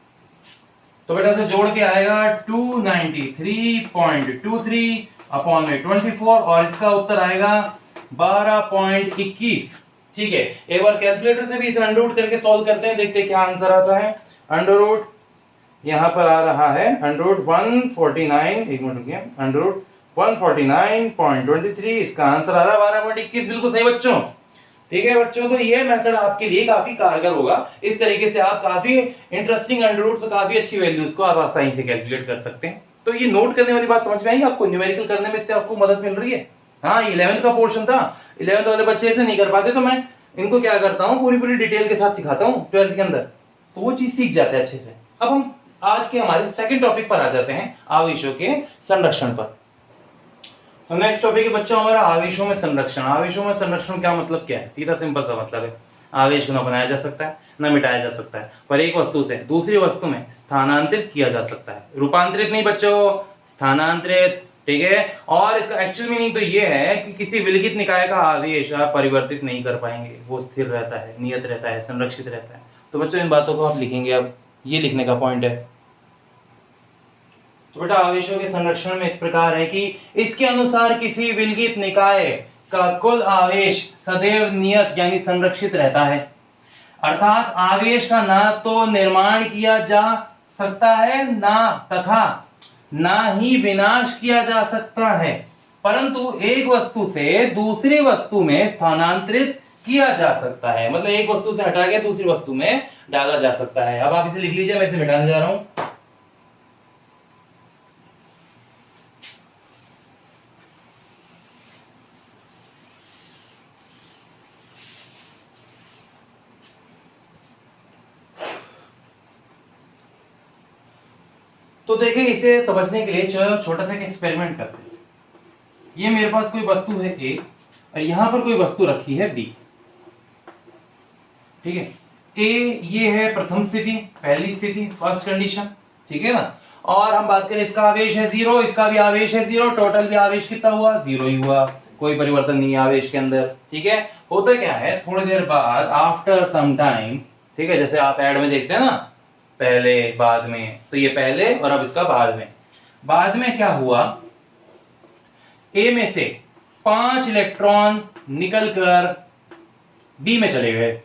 तो बेटा से जोड़ के आएगा 293.23 अपॉन में 24 और इसका उत्तर आएगा 12.21। ठीक है, एक बार कैलकुलेटर से भी इसे अंडर रूट करके सॉल्व करते हैं, देखते हैं क्या आंसर आता है। अंडर रूट यहां पर आ रहा है अंडर रूट 149, एक मिनट रुकिए, अंडर रूट 149.23, इसका आंसर आ रहा है 12.21। बिल्कुल सही बच्चों। ठीक है बच्चों, तो ये मेथड आपके लिए काफी कारगर होगा। इस तरीके से आप काफी इंटरेस्टिंग अंडर रूट से काफी अच्छी वैल्यूज को आप आसानी से कैलकुलेट कर सकते हैं। तो ये नोट करने वाली बात समझ में आई आपको, न्यूमेरिकल करने में इससे आपको मदद मिल रही है। हाँ 11th का पोर्शन था, 11th वाले बच्चे ऐसे नहीं कर पाते, तो मैं इनको क्या करता हूँ पूरी डिटेल के साथ सिखाता हूँ 12th के अंदर, तो वो चीज सीख जाते हैं अच्छे से। अब हम आज के हमारे सेकंड टॉपिक पर आ जाते हैं, आवेशों के संरक्षण पर। तो नेक्स्ट टॉपिक है बच्चों हमारा आवेशों में संरक्षण। आवेशों में संरक्षण क्या मतलब क्या है, सीधा सिंपल सा मतलब है आवेश को न बनाया जा सकता है न मिटाया जा सकता है, पर एक वस्तु से दूसरी वस्तु में स्थानांतरित किया जा सकता है। रूपांतरित नहीं बच्चों, स्थानांतरित। ठीक है, और इसका एक्चुअल मीनिंग तो ये है कि किसी विलगित निकाय का आवेश आप परिवर्तित नहीं कर पाएंगे, वो स्थिर रहता है, नियत रहता है, संरक्षित रहता है। तो बच्चों इन बातों को आप लिखेंगे, अब ये लिखने का पॉइंट है। तो बेटा आवेशों के संरक्षण में इस प्रकार है कि इसके अनुसार किसी विलगित निकाय का कुल आवेश सदैव नियत यानी संरक्षित रहता है, अर्थात आवेश का ना तो निर्माण किया जा सकता है ना ही विनाश किया जा सकता है, परंतु एक वस्तु से दूसरी वस्तु में स्थानांतरित किया जा सकता है। मतलब एक वस्तु से हटा के दूसरी वस्तु में डाला जा सकता है। अब आप इसे लिख लीजिए, मैं इसे मिटाने जा रहा हूं। तो देखिए इसे समझने के लिए छोटा सा एक एक्सपेरिमेंट करते हैं। ये मेरे पास कोई वस्तु है A और यहां पर कोई वस्तु रखी है B। ठीक है, A ये है प्रथम स्थिति, पहली स्थिति, फर्स्ट कंडीशन। ठीक है ना, और हम बात करें इसका आवेश है 0, इसका भी आवेश है 0, टोटल भी आवेश कितना हुआ 0 ही हुआ, कोई परिवर्तन नहीं है आवेश के अंदर। ठीक है, होता क्या है थोड़ी देर बाद आफ्टर सम टाइम, ठीक है, जैसे आप ऐड में देखते हैं ना पहले बाद में, तो ये पहले और अब इसका बाद में क्या हुआ, ए में से 5 इलेक्ट्रॉन निकलकर बी में चले गए।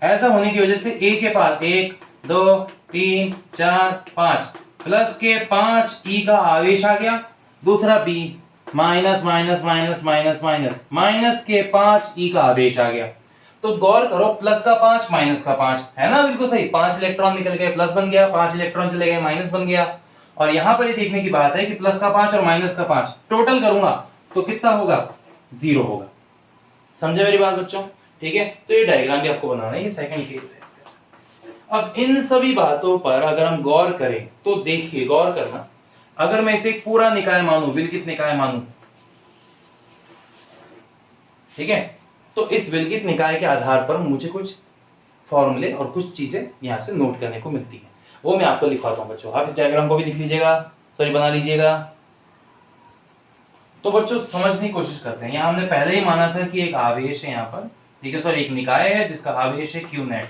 ऐसा होने की वजह से ए के पास 1 2 3 4 5 प्लस के 5 ई का आवेश आ गया, दूसरा B minus minus minus minus minus minus के 5 ई का आवेश आ गया। तो गौर करो, प्लस का 5 माइनस का 5 है ना, बिल्कुल सही। 5 इलेक्ट्रॉन निकल गए, प्लस बन गया, 5 इलेक्ट्रॉन चले गए, माइनस बन गया। और यहां पर ये देखने की बात है कि प्लस का 5 और माइनस का 5 टोटल करूंगा तो कितना होगा, 0 होगा। समझे मेरी बात बच्चों? ठीक है, तो ये डायग्राम भी आपको बनाना है, ये सेकंड केस है इसका। अब इन सभी बातों पर अगर हम गौर करें तो देखिए, गौर करना, अगर मैं इसे एक पूरा निकाय मानूं, विलगित निकाय मानूं, ठीक है, तो इस विलगित निकाय के आधार पर मुझे कुछ फॉर्मूले और कुछ चीजें यहां से नोट करने को मिलती हैं, वो मैं आपको लिखवाता हूं बच्चों। आप इस डायग्राम को भी लिख लीजिएगा, सॉरी बना लीजिएगा। तो बच्चों समझने की कोशिश करते हैं। यहां हमने पहले ही माना था कि एक आवेश है यहाँ पर, ठीक है सर, एक निकाय है जिसका आवेश है Q नेट,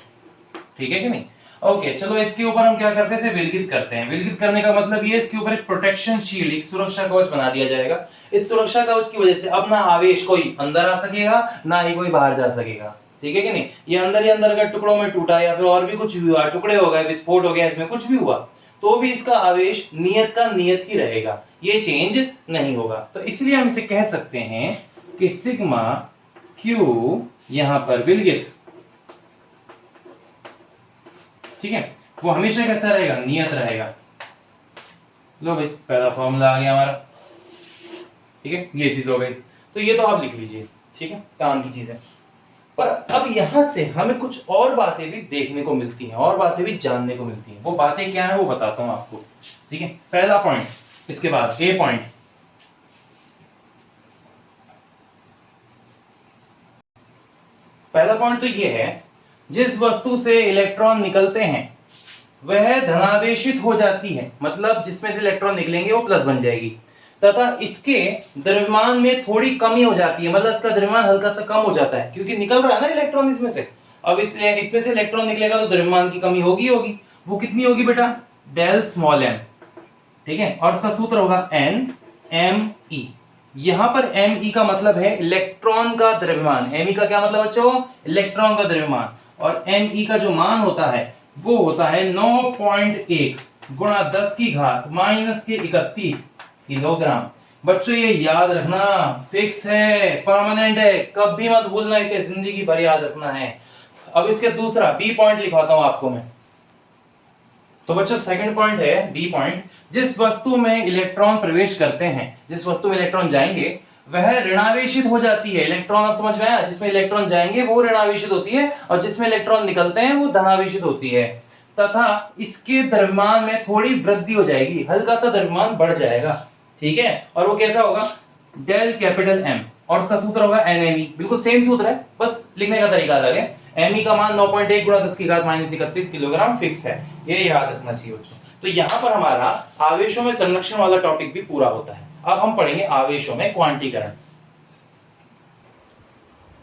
ठीक है कि नहीं? ओके, चलो इसके ऊपर हम क्या करते हैं, विलगित करते हैं। विलगित करने का मतलब ये, इसके ऊपर एक प्रोटेक्शन शील्ड, एक सुरक्षा कवच बना दिया जाएगा। इस सुरक्षा कवच की वजह से अब ना आवेश कोई अंदर आ सकेगा, ना ही कोई बाहर जा सकेगा, ठीक है कि नहीं? ये अंदर ही अंदर अगर टुकड़ों में टूटा या फिर और भी कुछ भी हुआ, टुकड़े हो गए, विस्फोट हो गया, इसमें कुछ भी हुआ, तो भी इसका आवेश नियत का नियत ही रहेगा, ये चेंज नहीं होगा। तो इसलिए हम इसे कह सकते हैं कि सिग्मा क्यू यहां पर विलगित, ठीक है, वो हमेशा कैसा रहेगा, नियत रहेगा। लो भाई, पहला फॉर्मूला आ गया हमारा, ठीक है, ये चीज हो गई। तो ये तो आप लिख लीजिए, ठीक है, काम की चीज है। पर अब यहां से हमें कुछ और बातें भी देखने को मिलती हैं, और बातें भी जानने को मिलती हैं। वो बातें क्या है वो बताता हूं आपको, ठीक है। पहला पॉइंट, इसके बाद ए पॉइंट, पहला पॉइंट तो ये है, जिस वस्तु से इलेक्ट्रॉन निकलते हैं वह धनावेशित हो जाती है, मतलब जिसमें से इलेक्ट्रॉन निकलेंगे वो प्लस बन जाएगी, तथा इसके द्रव्यमान में थोड़ी कमी हो जाती है, मतलब इसका द्रव्यमान हल्का सा कम हो जाता है, क्योंकि निकल रहा है ना इलेक्ट्रॉन इसमें से। अब इसलिए इसमें से इलेक्ट्रॉन निकलेगा तो द्रव्यमान की कमी होगी होगी। वो कितनी होगी बेटा, डेल स्मॉल m, ठीक है, और इसका सूत्र होगा NMe। यहां पर Me का मतलब है इलेक्ट्रॉन का द्रव्यमान। Me का क्या मतलब बच्चों, इलेक्ट्रॉन का द्रव्यमान। और Me का जो मान होता है वो होता है 9.1 गुणा 10 की घात माइनस के 31 किलोग्राम। बच्चों ये याद रखना, फिक्स है, परमानेंट है, कभी मत भूलना, इसे जिंदगी भर याद रखना है। अब इसके दूसरा बी पॉइंट लिखवाता हूं आपको मैं। तो बच्चों सेकंड पॉइंट है बी पॉइंट, जिस वस्तु में इलेक्ट्रॉन प्रवेश करते हैं, जिस वस्तु में इलेक्ट्रॉन जाएंगे वह ऋणावेशित हो जाती है। इलेक्ट्रॉन आप समझ में आया, जिसमें इलेक्ट्रॉन जाएंगे वो ऋणावेशित होती है, और जिसमें इलेक्ट्रॉन निकलते हैं वो धनावेशित होती है, तथा इसके द्रव्यमान में थोड़ी वृद्धि हो जाएगी, हल्का सा द्रव्यमान बढ़ जाएगा, ठीक है। और वो कैसा होगा, डेल कैपिटल M, और उसका सूत्र होगा NMe। बिल्कुल सेम सूत्र है, बस लिखने का तरीका अलग है। Me का मान 9.1 गुणा 10 की घात माइनस 31 किलोग्राम फिक्स है, ये याद रखना चाहिए बच्चों। तो यहां पर हमारा आवेशों में संरक्षण वाला टॉपिक भी पूरा होता है। अब हम पढ़ेंगे आवेशों में क्वांटीकरण।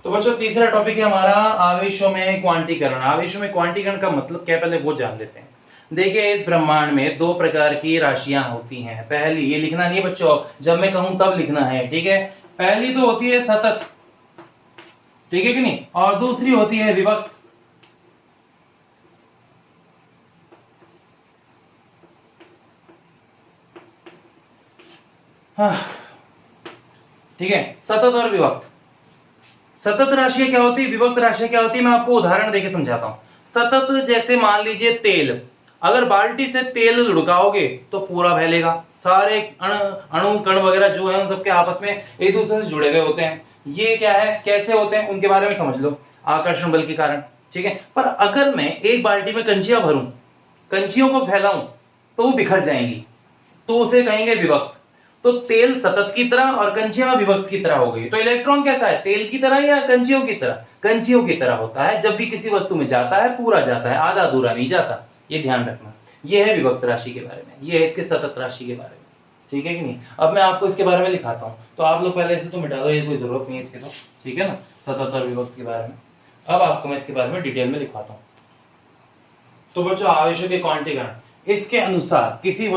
तो बच्चों तीसरा टॉपिक है हमारा आवेशों में क्वांटीकरण। आवेशों में क्वांटीकरण का मतलब क्या, पहले वो जान लेते हैं। देखिए, इस ब्रह्मांड में दो प्रकार की राशियां होती हैं। पहली, ये लिखना नहीं बच्चों, जब मैं कहूं तब लिखना है, ठीक है। पहली तो होती है सतत, ठीक है कि नहीं, और दूसरी होती है विभक्त। हाँ, ठीक है, सतत और विभक्त। सतत राशियां क्या होती है, विभक्त राशियां क्या होती है, मैं आपको उदाहरण देके समझाता हूं। सतत जैसे मान लीजिए तेल, अगर बाल्टी से तेल लुढ़काओगे तो पूरा फैलेगा, सारे अणु कण वगैरह जो है उन सबके आपस में एक दूसरे से जुड़े हुए होते हैं। ये क्या है, कैसे होते हैं, उनके बारे में समझ लो, आकर्षण बल के कारण, ठीक है। पर अगर मैं एक बाल्टी में कंचियां भरूं, कंचियों को फैलाऊं तो वो बिखर जाएंगी, तो उसे कहेंगे विभक्त। तो तेल सतत की तरह और कंचियां विभक्त की तरह हो गई। तो इलेक्ट्रॉन कैसा है, तेल की तरह या कंचियों की तरह, कंचियों की तरह होता है। जब भी किसी वस्तु में जाता है पूरा जाता है, आधा अधूरा नहीं जाता, ये ध्यान रखना। ये है विभक्त राशि के बारे में, ये है इसके सतत राशि के बारे में, ठीक है कि नहीं। अब मैं आपको इसके बारे में लिखाता हूं, तो आप लोग पहले इसे तो मिटा दो, ये कोई जरूरत नहीं है इसके, तो ठीक है ना, सतत और विभक्त के बारे में। अब आपको मैं इसके बारे में डिटेल में लिखाता हूं। तो बच्चों आवेशों के क्वांटीकरण, इसके अनुसार किसी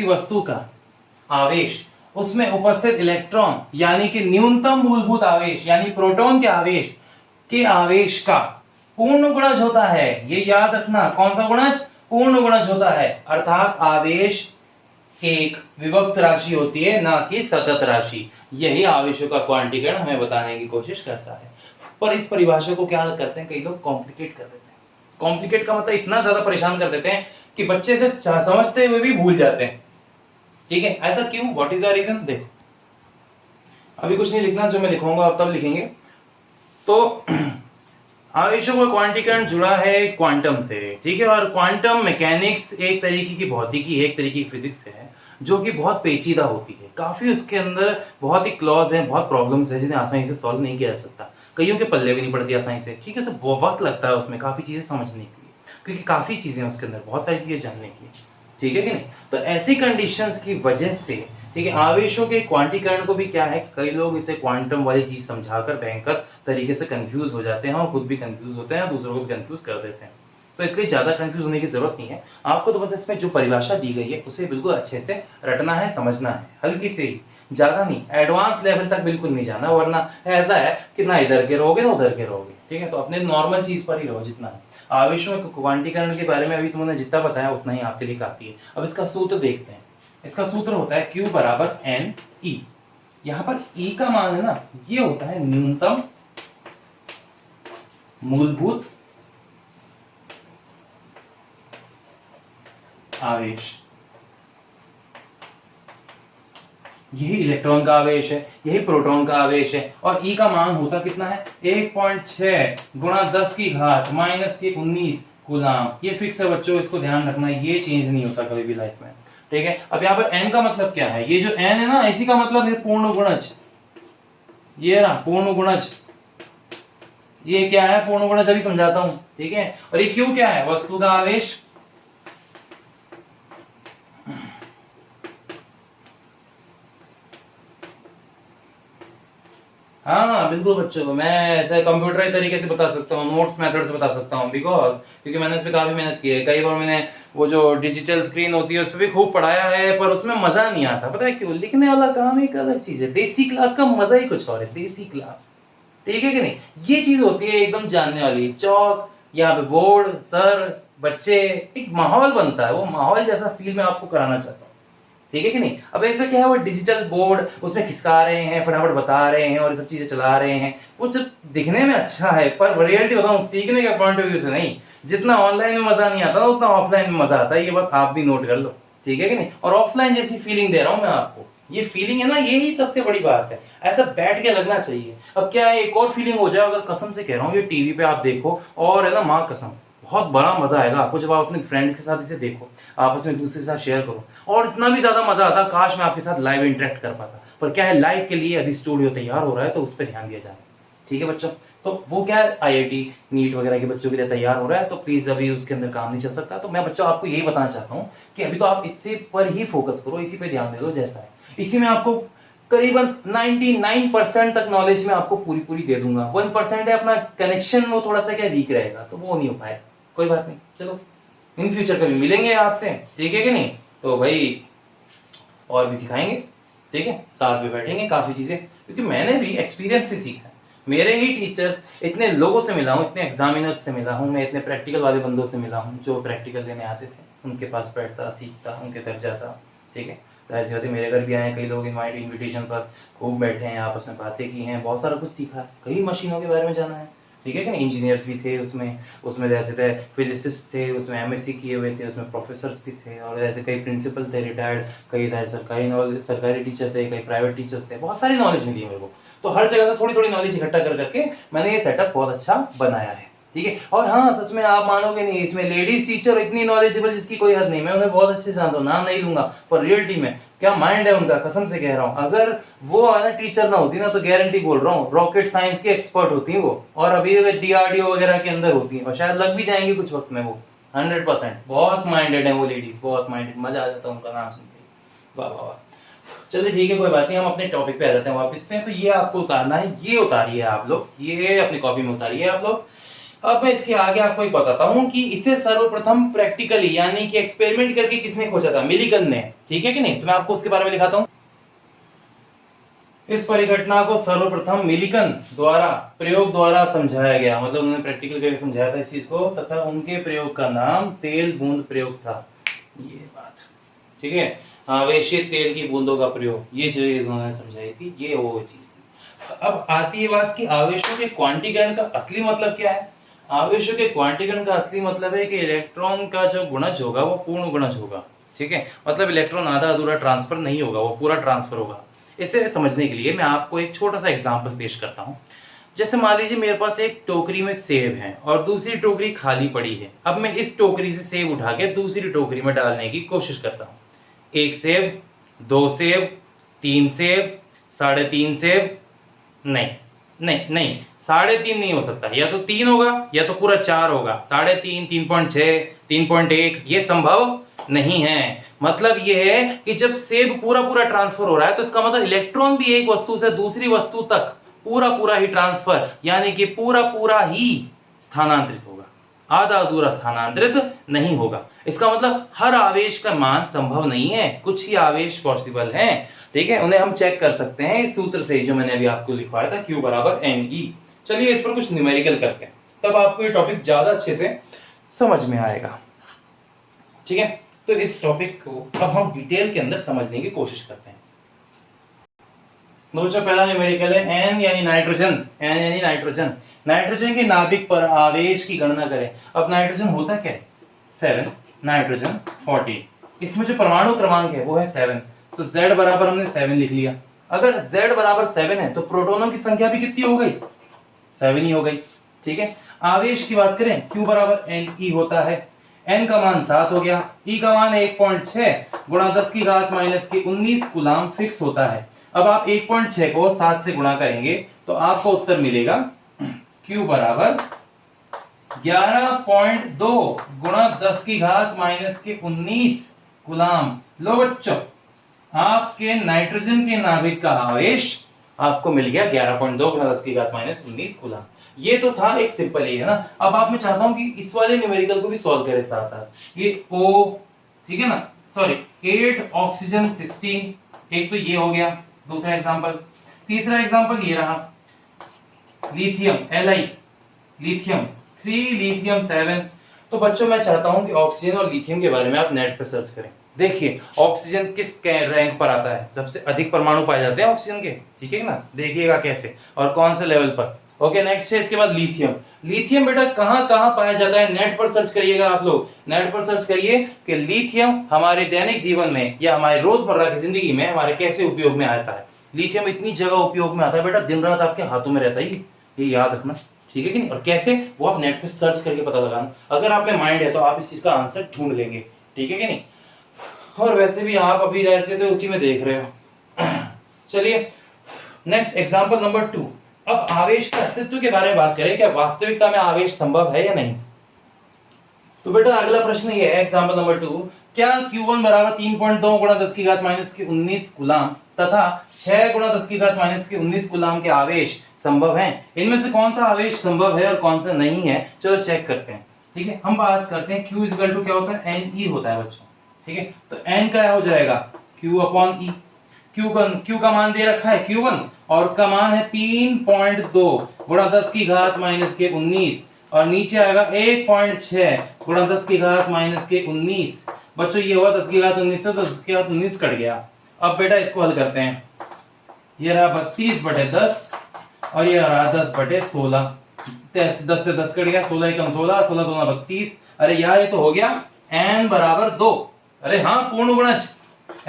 वस्तु का आवेश, उसमें उपस्थित इलेक्ट्रॉन यानी कि न्यूनतम मूलभूत आवेश यानी प्रोटॉन के आवेश का पूर्ण गुणज होता है। ये याद रखना, कौन सा गुणज, पूर्ण गुणज होता है। अर्थात आवेश एक विभक्त राशि होती है, ना कि सतत राशि। यही आवेशों का क्वांटीकरण हमें बताने की कोशिश करता है। पर इस परिभाषा को क्या करते हैं, कई लोग कॉम्प्लिकेट कर देते हैं। कॉम्प्लिकेट का मतलब इतना ज्यादा परेशान कर देते हैं कि बच्चे से समझते हुए भी भूल जाते हैं। ठीक है, ऐसा क्यों, व्हाट इज द रीजन? देखो, अभी कुछ नहीं लिखना, जो मैं लिखूंगा आप तब लिखेंगे। तो आवेशों का क्वांटीकरण जुड़ा है क्वांटम से, ठीक है। और क्वांटम मैकेनिक्स एक तरीके की भौतिकी, एक तरीके की फिजिक्स है जो कि बहुत पेचीदा होती है। काफी उसके अंदर बहुत ही क्लॉज है, बहुत प्रॉब्लम्स है जिन्हें आसानी से सॉल्व नहीं किया जा सकता। कईयों के पल्ले भी नहीं पड़ती आसानी से, ठीक है। सब वक्त लगता है उसमें काफी चीजें समझने के लिए, क्योंकि काफी चीजें उसके अंदर, बहुत सारी चीजें जानने की, ठीक है कि नहीं। तो ऐसी कंडीशंस की वजह से, ठीक है, आवेशों के क्वांटीकरण को भी क्या है, कई लोग इसे क्वांटम वाली चीज समझाकर भयंकर तरीके से कंफ्यूज हो जाते हैं और खुद भी कंफ्यूज होते हैं और दूसरों को भी कंफ्यूज कर देते हैं। तो इसलिए ज्यादा कंफ्यूज होने की जरूरत नहीं है। आपको तो बस इसमें जो परिभाषा दी गई है उसे बिल्कुल अच्छे से रटना है, समझना है, हल्की से ही, ज्यादा नहीं, एडवांस लेवल तक बिल्कुल नहीं जाना, वरना ऐसा है कि ना इधर के रहोगे ना उधर के रहोगे, ठीक है। तो अपने नॉर्मल चीज पर ही रहो जितना है। आवेशों के क्वांटीकरण के बारे में अभी तुमने जितना बताया उतना ही आपके लिए काफी है। अब इसका सूत्र देखते हैं। इसका सूत्र होता है Q बराबर एन ई। यहां पर E का मान है ना, ये होता है न्यूनतम मूलभूत आवेश। यही इलेक्ट्रॉन का आवेश है, यही प्रोटॉन का आवेश है। और E का मान होता कितना है, 1.6 गुणा 10 की घात -19 कूलाम। ये फिक्स है बच्चों, इसको ध्यान रखना, ये चेंज नहीं होता कभी भी लाइफ में, ठीक है। अब यहाँ पर n का मतलब क्या है, ये जो n है ना, इसी का मतलब है पूर्ण गुणज। ये ना पूर्ण गुणज, ये क्या है, पूर्ण गुणज, अभी समझाता हूं, ठीक है। और ये क्यों क्या है, वस्तु का आवेश। हाँ बिल्कुल बच्चों, मैं ऐसे कंप्यूटराइज तरीके से बता सकता हूँ, नोट्स मेथड से बता सकता हूँ, बिकॉज क्योंकि मैंने इस पे काफी मेहनत की है। कई बार मैंने वो जो डिजिटल स्क्रीन होती है उस पर भी खूब पढ़ाया है, पर उसमें मजा नहीं आता। पता है क्यों, लिखने वाला काम एक अलग चीज है, देसी क्लास का मजा ही कुछ और है, देसी क्लास, ठीक है कि नहीं। ये चीज होती है एकदम जानने वाली, चौक, यहाँ पे बोर्ड, सर, बच्चे, एक माहौल बनता है, वो माहौल जैसा फील मैं आपको कराना चाहता हूँ, ठीक है कि नहीं। अब ऐसा क्या है, वो डिजिटल बोर्ड उसमें खिसका रहे हैं, फटाफट बता रहे हैं और ये सब चीजें चला रहे हैं, वो जब दिखने में अच्छा है, पर रियलिटी बताऊं, सीखने के पॉइंट ऑफ व्यू से नहीं। जितना ऑनलाइन में मजा नहीं आता ना, उतना ऑफलाइन में मजा आता है, ये बात आप भी नोट कर लो, ठीक है कि नहीं। और ऑफलाइन जैसी फीलिंग दे रहा हूं मैं आपको, ये फीलिंग है ना, यही सबसे बड़ी बात है, ऐसा बैठ के लगना चाहिए। अब क्या है, एक और फीलिंग हो जाए, अगर कसम से कह रहा हूँ, ये टीवी पे आप देखो और है ना, माँ कसम, बहुत बड़ा मजा आएगा आपको जब आप अपने फ्रेंड के साथ इसे देखो, आपस में एक दूसरे के साथ शेयर करो। और इतना भी ज्यादा मजा आता, काश मैं आपके साथ लाइव इंटरेक्ट कर पाता, पर क्या है, लाइव के लिए अभी स्टूडियो तैयार हो रहा है, तो उस पर ध्यान दिया जाए, ठीक है बच्चों। तो वो क्या है, IIT नीट वगैरह के बच्चों के लिए तैयार हो रहा है, तो प्लीज अभी उसके अंदर काम नहीं चल सकता। तो मैं बच्चों आपको यही बताना चाहता हूँ कि अभी तो आप इससे पर ही फोकस करो, इसी पे ध्यान दे दो, जैसा है इसी में आपको करीबन 99% तक नॉलेज में आपको पूरी पूरी दे दूंगा। 1% है अपना कनेक्शन, वो थोड़ा सा क्या वीक रहेगा, तो वो नहीं हो पाएगा, कोई बात नहीं। चलो इन फ्यूचर कभी मिलेंगे आपसे, ठीक है कि नहीं। तो भाई और भी सिखाएंगे, ठीक है, साथ में बैठेंगे, काफी चीजें, क्योंकि मैंने भी एक्सपीरियंस से सीखा है। मेरे ही टीचर्स, इतने लोगों से मिला हूँ, इतने एग्जामिनर्स से मिला हूँ मैं, इतने प्रैक्टिकल वाले बंदों से मिला हूँ जो प्रैक्टिकल देने आते थे, उनके पास बैठता, सीखता, उनके घर जाता, ठीक है। तो ऐसी बात है, मेरे घर भी आए कई लोग, इन्विटेशन पर खूब बैठे हैं, आपस में बातें की हैं, बहुत सारा कुछ सीखा है, कई मशीनों के बारे में जाना है, ठीक है कि नहीं। इंजीनियर्स भी थे उसमें, उसमें जैसे थे फिजिसिस्ट थे, उसमें MSc किए हुए थे, उसमें प्रोफेसर्स भी थे, और ऐसे कई प्रिंसिपल थे रिटायर्ड, कई सरकारी नॉलेज, सरकारी टीचर थे, कई प्राइवेट टीचर्स थे, बहुत सारी नॉलेज मिली है मेरे को। तो हर जगह से थोड़ी थोड़ी नॉलेज इकट्ठा कर करके मैंने ये सेटअप बहुत अच्छा बनाया है, ठीक है। और हाँ, सच में आप मानोगे नहीं, इसमें लेडीज टीचर इतनी नॉलेजेबल जिसकी कोई हद नहीं, मैं उन्हें बहुत अच्छे से जानता हूँ, नाम नहीं लूंगा, पर रियलिटी में क्या माइंड है उनका, कसम से कह रहा हूँ। अगर वो है ना टीचर ना होती ना, तो गारंटी बोल रहा हूँ, रॉकेट साइंस की एक्सपर्ट होती है वो, और अभी DRDO वगैरह के अंदर होती है, और शायद लग भी जाएंगे कुछ वक्त में वो, 100%। बहुत माइंडेड है वो लेडीज, बहुत माइंडेड, मजा आ जाता है उनका नाम सुनते ही, वाह वाह वाह। चलिए ठीक है, कोई बात नहीं, हम अपने टॉपिक पे आ जाते हैं वापस से। तो ये आपको उतारना है, ये उतारिए आप लोग, ये अपनी कॉपी में उतारिए आप लोग। अब मैं इसके आगे आपको एक बताता हूं कि इसे सर्वप्रथम प्रैक्टिकली यानी कि एक्सपेरिमेंट करके किसने खोजा था, मिलीगन ने, ठीक है कि नहीं। तो मैं आपको उसके बारे में दिखाता हूं। इस परिघटना को सर्वप्रथम मिलीगन द्वारा प्रयोग द्वारा समझाया गया, मतलब उन्होंने प्रैक्टिकल करके समझाया था इस चीज को, तथा उनके प्रयोग का नाम तेल बूंद प्रयोग था, ये बात, ठीक है। आवेशित तेल की बूंदों का प्रयोग, ये जो उन्होंने समझाई थी, ये वो चीज थी। अब आती है बात कि आवेशों के क्वांटीकरण का असली मतलब क्या है। आवेशों के क्वांटीकरण का असली मतलब है कि इलेक्ट्रॉन का जो गुणज होगा वो पूर्ण गुणज होगा, ठीक है, मतलब इलेक्ट्रॉन आधा अधूरा ट्रांसफर नहीं होगा, वो पूरा ट्रांसफर होगा। इसे समझने के लिए मैं आपको एक छोटा सा एग्जांपल पेश करता हूं। जैसे मान लीजिए मेरे पास एक टोकरी में सेब है और दूसरी टोकरी खाली पड़ी है। अब मैं इस टोकरी से सेब उठा के दूसरी टोकरी में डालने की कोशिश करता हूँ। 1 सेब, 2 सेब, 3 सेब, 3.5 सेब, नहीं नहीं नहीं, 3.5 नहीं हो सकता, या तो 3 होगा या तो पूरा 4 होगा। 3.5, 3.6, 3.1 ये संभव नहीं है। मतलब ये है कि जब सेब पूरा पूरा ट्रांसफर हो रहा है तो इसका मतलब इलेक्ट्रॉन भी एक वस्तु से दूसरी वस्तु तक पूरा पूरा ही ट्रांसफर, यानी कि पूरा पूरा ही स्थानांतरित होगा, आधा अधूरा स्थानांतरित नहीं होगा। इसका मतलब हर आवेश का मान संभव नहीं है, कुछ ही आवेश पॉसिबल हैं, ठीक है, उन्हें हम चेक कर सकते हैं इस सूत्र से जो मैंने अभी आपको लिखवाया था, Q बराबर Ne। चलिए इस पर कुछ न्यूमेरिकल करते हैं, तब आपको ये टॉपिक ज्यादा अच्छे से समझ में आएगा, ठीक है। तो इस टॉपिक को अब हम डिटेल के अंदर समझने की कोशिश करते हैं। दोस्तों पहला न्यूमेरिकल है N यानी नाइट्रोजन। N यानी नाइट्रोजन। नाइट्रोजन के नाभिक पर आवेश की गणना करें। अब नाइट्रोजन होता क्या है? 7, नाइट्रोजन 14। इसमें जो परमाणु क्रमांक है वो है 7, तो Z बराबर हमने 7 लिख लिया। अगर Z बराबर 7 है तो प्रोटॉनों की संख्या भी कितनी हो गई? 7 ही हो गई, ठीक है। आवेश की बात करें, Q बराबर Ne होता है। N का मान 7 हो गया, E का मान 1.6 गुणा 10 की घात माइनस के 19 कूलाम फिक्स होता है। अब आप 1.6 को 7 से गुणा करेंगे तो आपको उत्तर मिलेगा Q बराबर 11.2 गुणा 10 की घात माइनस के 19 कूलाम। लो बच्चों, आपके नाइट्रोजन के नाभिक का आवेश आपको मिल गया 11.2 गुणा 10 की घात माइनस 19 कूलाम। ये तो था एक सिंपल ही, है ना। अब आप, मैं चाहता हूं कि इस वाले न्यूमेरिकल को भी सॉल्व करें साथ साथ। ये O, ठीक है ना, सॉरी 8 ऑक्सीजन 16, एक तो ये हो गया दूसरा एग्जांपल। तीसरा एग्जांपल ये रहा, लिथियम Li, लिथियम 3, लिथियम 7। तो बच्चों मैं चाहता हूं कि ऑक्सीजन और लिथियम के बारे में आप नेट पर सर्च करें। देखिए ऑक्सीजन किस रैंक पर आता है, सबसे अधिक परमाणु पाए जाते हैं ऑक्सीजन के, ठीक है ना, देखिएगा कैसे और कौन से लेवल पर। ओके, नेक्स्ट है इसके बाद लिथियम। लिथियम बेटा कहां कहां पाया जाता है, नेट पर सर्च करिएगा आप लोग, नेट पर सर्च करिए कि लिथियम हमारे दैनिक जीवन में या हमारे रोजमर्रा की जिंदगी में हमारे कैसे उपयोग में आता है। लिथियम इतनी जगह उपयोग में आता है बेटा, दिन रात आपके हाथों में रहता है, ये याद रखना, ठीक है कि नहीं। और कैसे, वो आप नेट पे सर्च करके पता लगाना। अगर आप में माइंड है तो आप इस चीज का आंसर ढूंढ लेंगे, ठीक है कि नहीं। और वैसे भी आप अभी जैसे थे उसी में देख रहे हो। चलिए नेक्स्ट एग्जांपल नंबर 2। अब आवेश के अस्तित्व के बारे में बात करें, क्या वास्तविकता में आवेश संभव है या नहीं। तो बेटा अगला प्रश्न ये है, एग्जांपल नंबर 2, क्या Q1 बराबर 3.2 गुणा 10 की घात माइनस के 19 कूलाम तथा 6 गुणा 10 की घात माइनस के 19 कूलाम के आवेश संभव हैं। इनमें से कौन सा आवेश संभव है और कौन सा नहीं है, चलो चेक करते हैं, ठीक है। हम बात करते हैं Q इक्वल टू क्या होता है, Ne होता है बच्चों, ठीक है। तो N क्या हो जाएगा, Q अपॉन E। Q का मान दे रखा है Q1 और उसका मान है 3.2 गुणा 10 की घात माइनस के 19 और नीचे आएगा 1.6 गुणा 10 की घात माइनस के 19। बच्चों ये हुआ 10 की घात 19 से 10 की घात 19 कट गया। अब बेटा इसको हल करते हैं, ये रहा 32/10 और ये रहा 10/16। 10 से 10 कट गया, 16 एकम 16, 16 दूना 32। अरे यार ये तो हो गया n बराबर 2। अरे हाँ पूर्ण गुणज,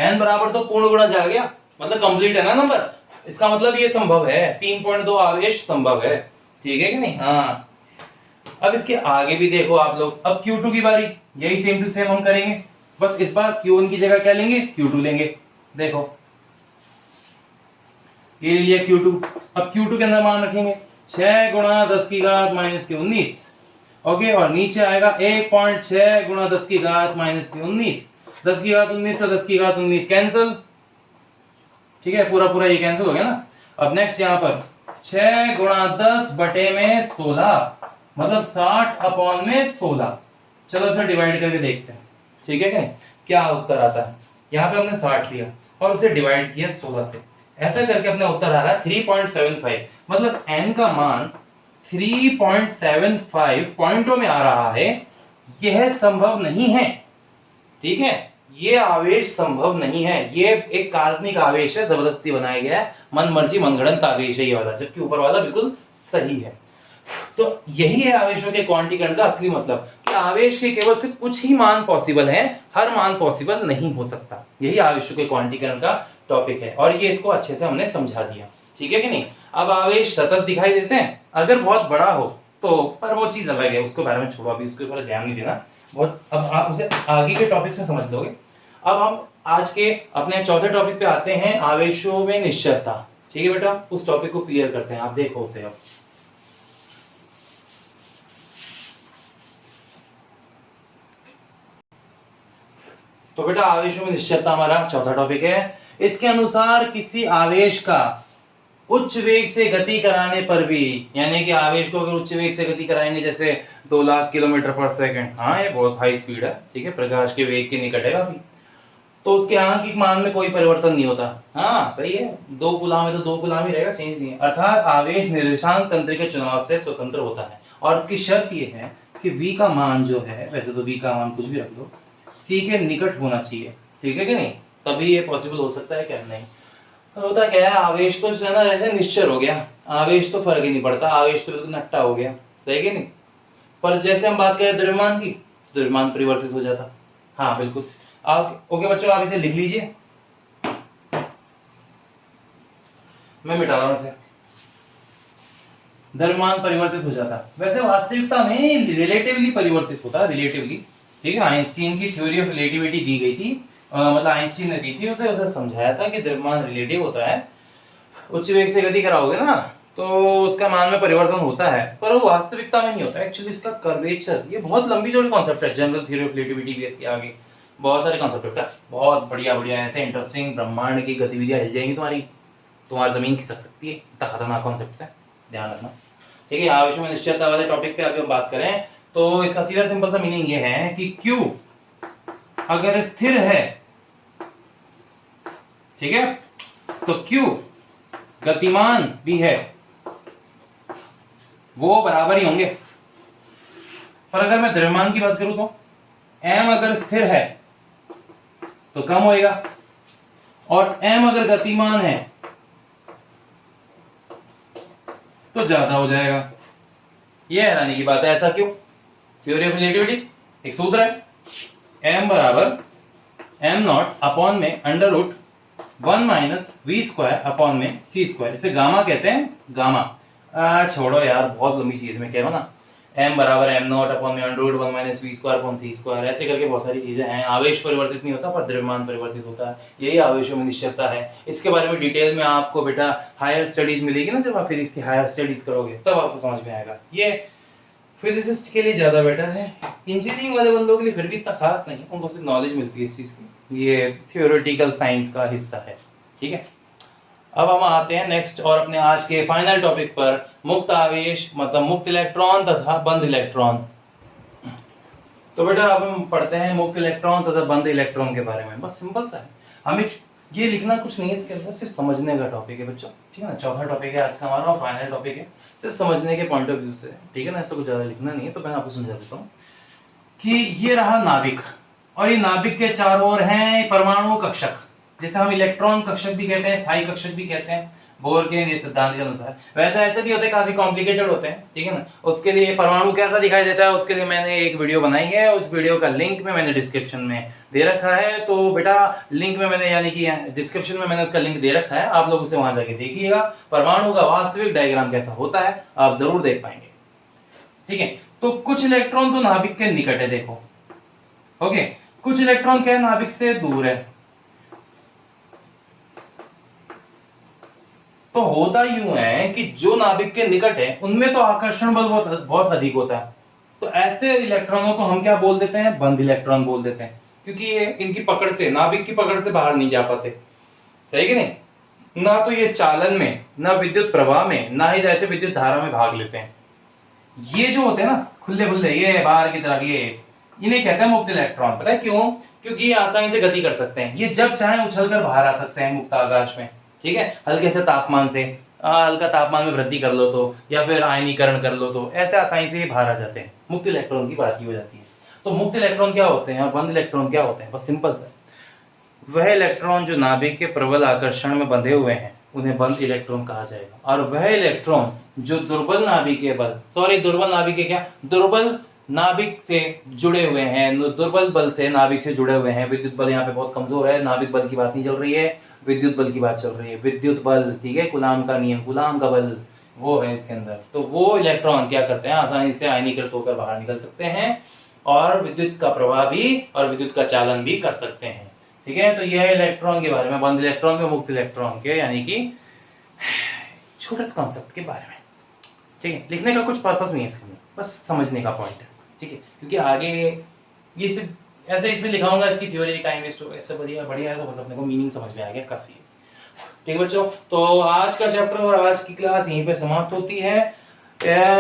n बराबर 2 पूर्ण गुणज आ गया, मतलब कंप्लीट है ना नंबर। इसका मतलब ये संभव है, 3.2 आवेश संभव है, ठीक है कि नहीं। हाँ अब इसके आगे भी देखो आप लोग। अब Q2 की बारी, यही सेम टू सेम हम करेंगे, बस इस बार Q1 की जगह क्या लेंगे, Q2 लेंगे। देखो ये लिया Q2। अब Q2 के अंदर मान रखेंगे 6 गुणा 10 की घात माइनस के 19, ओके, और नीचे आएगा 1.6 गुणा 10 की घात माइनस के 19। 10 की घात 19 से 10 की घात 19 कैंसिल, ठीक है, पूरा पूरा ये कैंसिल हो गया ना। अब नेक्स्ट यहाँ पर 6 गुणा 10 बटे में 16, मतलब 60 अपॉन में 16। चलो इसे डिवाइड करके देखते हैं, ठीक है क्या उत्तर आता है। यहाँ पे हमने 60 लिया और उसे डिवाइड किया 16 से, ऐसा करके अपने उत्तर आ रहा है 3.75। मतलब n का मान 3.75 पॉइंटों में आ रहा है। यह संभव नहीं है, ठीक है, ये आवेश संभव नहीं है, ये एक काल्पनिक आवेश है, जबरदस्ती बनाया गया है, मन मर्जी मनगढ़ंत आवेश है ये वाला, जबकि ऊपर वाला बिल्कुल सही है। तो यही है आवेशों के क्वांटीकरण का असली मतलब, कि आवेश के केवल सिर्फ कुछ ही मान पॉसिबल हैं, हर मान पॉसिबल नहीं हो सकता। यही आवेशों के क्वांटीकरण का टॉपिक है, और ये इसको अच्छे से हमने समझा दिया, ठीक है कि नहीं। अब आवेश सतत दिखाई देते हैं अगर बहुत बड़ा हो तो, पर वो चीज अलग है, उसके बारे में छोड़ो, अभी उसके ऊपर ध्यान नहीं देना बहुत, अब आप उसे आगे के टॉपिक्स में समझ लोगे। अब हम आज के अपने चौथे टॉपिक पे आते हैं, आवेशों में निश्चलता। ठीक है बेटा, उस टॉपिक को क्लियर करते हैं, आप देखो उसे। अब तो बेटा आवेशों में निश्चलता हमारा चौथा टॉपिक है। इसके अनुसार किसी आवेश का उच्च वेग से गति कराने पर भी, यानी कि आवेश को अगर उच्च वेग से गति कराएंगे, जैसे 2 लाख किलोमीटर पर सेकंड, हाँ ये बहुत हाई स्पीड है, ठीक है, प्रकाश के वेग के निकट है काफी, तो उसके आंकिक मान में कोई परिवर्तन नहीं होता। हाँ सही है, 2 कूलाम है तो 2 कूलाम ही रहेगा, चेंज नहीं है। अर्थात आवेश निर्देशांक तंत्र के चुनाव से स्वतंत्र होता है, और इसकी शर्त ये है कि v का मान जो है, वैसे तो v का मान कुछ भी रख लो, c के निकट होना चाहिए, ठीक है कि नहीं, तभी ये पॉसिबल हो सकता है, क्या नहीं। तो होता क्या है, आवेश तो जो है ना जैसे निश्चल हो गया, आवेश तो फर्क ही नहीं पड़ता, आवेश तो बिल्कुल नट्टा हो गया, सही कि नहीं। पर जैसे हम बात करें द्रव्यमान की, द्रव्यमान परिवर्तित हो जाता। हाँ बिल्कुल, आप ओके बच्चों, आप इसे लिख लीजिए, मैं मिटा रहा हूं इसे। द्रव्यमान परिवर्तित हो जाता, वैसे वास्तविकता में रिलेटिवली परिवर्तित होता, रिलेटिवली, ठीक है। आइंस्टीन की थ्योरी ऑफ रिलेटिविटी दी गई थी, मतलब आइंस्टीन ने दी थी, उसे समझाया था कि द्रव्यमान रिलेटिव होता है, उच्च वेग से गति कराओगे ना तो उसका मान में परिवर्तन होता है, पर वो वास्तविकता में नहीं होता। एक्चुअली इसका कर्वेचर, ये बहुत लंबी चौड़ी कॉन्सेप्ट है, जनरल थ्योरी ऑफ रिलेटिविटी भी, इसके आगे बहुत सारे कॉन्सेप्ट है, बहुत बढ़िया बढ़िया ऐसे इंटरेस्टिंग, ब्रह्मांड की गतिविधियां हिल जाएंगी तुम्हारी, तुम्हारी जमीन खिसक सकती है, इतना खतरनाक कॉन्सेप्ट है, ध्यान रखना, ठीक है। आवेशों में निश्चलता वाले टॉपिक पे अभी हम बात करें तो इसका सीधा सिंपल सा मीनिंग ये है कि Q अगर स्थिर है, ठीक है, तो Q गतिमान भी है, वो बराबर ही होंगे। पर अगर मैं द्रव्यमान की बात करूं तो m अगर स्थिर है तो कम होएगा, और m अगर गतिमान है तो ज्यादा हो जाएगा। यह हैरानी की बात है, ऐसा क्यों? थ्योरी ऑफ रिलेटिविटी एक सूत्र है, m बराबर m नॉट अपॉन में under root 1 minus V square upon में सी स्क्वायर, इसे गामा कहते हैं, गामा। छोड़ो यार, बहुत लंबी चीज मैं कह रहा हूं ना, m बराबर m नॉट अपॉन में under root 1 minus V square upon C square, ऐसे करके बहुत सारी चीजें हैं। आवेश परिवर्तित नहीं होता पर द्रव्यमान परिवर्तित होता है, यही आवेशों में निश्चलता है। इसके बारे में डिटेल में आपको बेटा हायर स्टडीज मिलेगी ना, जब आप फिजिक्स की हायर स्टडीज करोगे तब आपको समझ में आएगा। ये फिजिसिस्ट के लिए ज्यादा बेटर है, इंजीनियरिंग वाले बंदों के लिए फिर भी इतना खास नहीं, उनको सिर्फ नॉलेज मिलती है इस चीज की, ये थियोरेटिकल साइंस का हिस्सा है, ठीक है। अब हम आते हैं नेक्स्ट और अपने आज के फाइनल टॉपिक पर, मुक्त आवेश मतलब मुक्त इलेक्ट्रॉन तथा बंद इलेक्ट्रॉन। तो बेटा अब हम पढ़ते हैं मुक्त इलेक्ट्रॉन तथा बंद इलेक्ट्रॉन के बारे में, बस सिंपल सा है, हमें ये लिखना कुछ नहीं है इसके अंदर, सिर्फ समझने का टॉपिक है बच्चों, ठीक है ना। चौथा टॉपिक है आज का हमारा और फाइनल टॉपिक है, सिर्फ समझने के पॉइंट ऑफ व्यू से, ठीक है ना, ऐसा कुछ ज्यादा लिखना नहीं है। तो मैं आपको समझा देता हूँ कि ये रहा नाभिक, और ये नाभिक के चारों ओर हैं परमाणु कक्षक, जैसे हम इलेक्ट्रॉन कक्षक भी कहते हैं, स्थायी कक्षक भी कहते हैं, बोर के सिद्धांत के अनुसार। वैसे ऐसे भी होते हैं, काफी कॉम्प्लिकेटेड होते हैं, ठीक है ना। उसके लिए परमाणु कैसा दिखाई देता है, उसके लिए मैंने एक वीडियो बनाई है, उस वीडियो का लिंक में मैंने डिस्क्रिप्शन में दे रखा है। तो बेटा लिंक में मैंने, यानी कि डिस्क्रिप्शन में मैंने उसका लिंक दे रखा है, आप लोग उसे वहां जाके देखिएगा, परमाणु का वास्तविक डायग्राम कैसा होता है आप जरूर देख पाएंगे, ठीक है। तो कुछ इलेक्ट्रॉन तो नाभिक के निकट है, देखो, ओके, कुछ इलेक्ट्रॉन क्या है, नाभिक से दूर है। तो होता यूं है कि जो नाभिक के निकट है उनमें तो आकर्षण बल बहुत बहुत अधिक होता है, तो ऐसे इलेक्ट्रॉनों को हम क्या बोल देते हैं, बंद इलेक्ट्रॉन बोल देते हैं, क्योंकि ये इनकी पकड़ से, नाभिक की पकड़ से बाहर नहीं जा पाते, सही कि नहीं। ना तो ये चालन में, ना विद्युत प्रवाह में, ना ही जैसे विद्युत धारा में भाग लेते हैं। ये जो होते हैं ना खुले खुले, ये बाहर की तरफ, ये इन्हें कहते हैं मुक्त इलेक्ट्रॉन। पता है क्यों? क्योंकि ये आसानी से गति कर सकते हैं, ये जब चाहे उछलकर बाहर आ सकते हैं मुक्त आकाश में, ठीक है। हल्के से तापमान से, हल्का तापमान में वृद्धि कर लो तो, या फिर आयनीकरण कर लो तो, ऐसे आसानी से ये बाहर आ जाते हैं, मुक्त इलेक्ट्रॉन की बात की हो जाती है। तो मुक्त इलेक्ट्रॉन क्या होते हैं और बंद इलेक्ट्रॉन क्या होते हैं, बस सिंपल सा, वह इलेक्ट्रॉन जो नाभिक के प्रबल आकर्षण में बंधे हुए हैं उन्हें बंद इलेक्ट्रॉन कहा जाएगा। और वह इलेक्ट्रॉन जो दुर्बल नाभिक से जुड़े हुए हैं, दुर्बल बल से नाभिक से जुड़े हुए हैं, विद्युत बल यहाँ पे बहुत कमजोर है, नाभिक बल की बात नहीं चल रही है, विद्युत बल की बात चल रही है। विद्युत बल, ठीक है, कूलाम का नियम, कूलाम का बल वो है इसके अंदर। तो वो इलेक्ट्रॉन क्या करते हैं, आसानी से आयनीकृत होकर बाहर निकल सकते हैं और विद्युत का प्रवाह भी और विद्युत का चालन भी कर सकते हैं। ठीक है, तो यह इलेक्ट्रॉन के बारे में, बंद इलेक्ट्रॉन में मुक्त इलेक्ट्रॉन के, यानी कि छोटे से कॉन्सेप्ट के बारे में। ठीक है, लिखने का कुछ पर्पस नहीं है इसके अंदर, बस समझने का पॉइंट है। ठीक है, क्योंकि आगे ये सिर्फ ऐसे इसमें लिखाऊंगा, इसकी थ्योरी टाइम वेस्ट होगा, इससे बढ़िया है तो बस अपने को मीनिंग समझ में आ गया, काफी है। ठीक है बच्चों, तो आज का चैप्टर और आज की क्लास यहीं पे समाप्त होती है।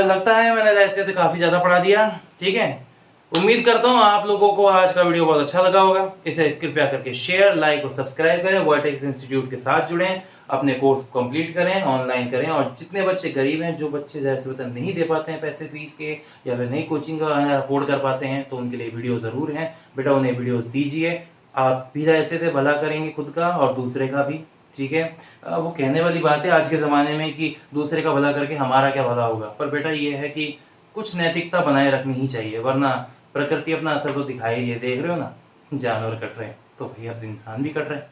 लगता है मैंने ऐसे तो काफी ज्यादा पढ़ा दिया। ठीक है, उम्मीद करता हूँ आप लोगों को आज का वीडियो बहुत अच्छा लगा होगा। इसे कृपया करके शेयर, लाइक और सब्सक्राइब करें। वर्टेक्स इंस्टीट्यूट के साथ जुड़ें, अपने कोर्स को कंप्लीट करें, ऑनलाइन करें। और जितने बच्चे गरीब हैं, जो बच्चे ज़ाहिर सी बात है नहीं दे पाते हैं पैसे फीस के, या फिर नहीं कोचिंग अफोर्ड कर पाते हैं, तो उनके लिए वीडियो ज़रूर हैं। बेटा उन्हें वीडियोज़ दीजिए, आप भी ऐसे थे भला करेंगे खुद का और दूसरे का भी। ठीक है, वो कहने वाली बात है आज के ज़माने में कि दूसरे का भला करके हमारा क्या भला होगा, पर बेटा ये है कि कुछ नैतिकता बनाए रखनी ही चाहिए, वरना प्रकृति अपना असर तो दिखाई, ये देख रहे हो ना, जानवर कट रहे हैं तो भाई अब इंसान भी कट रहे हैं।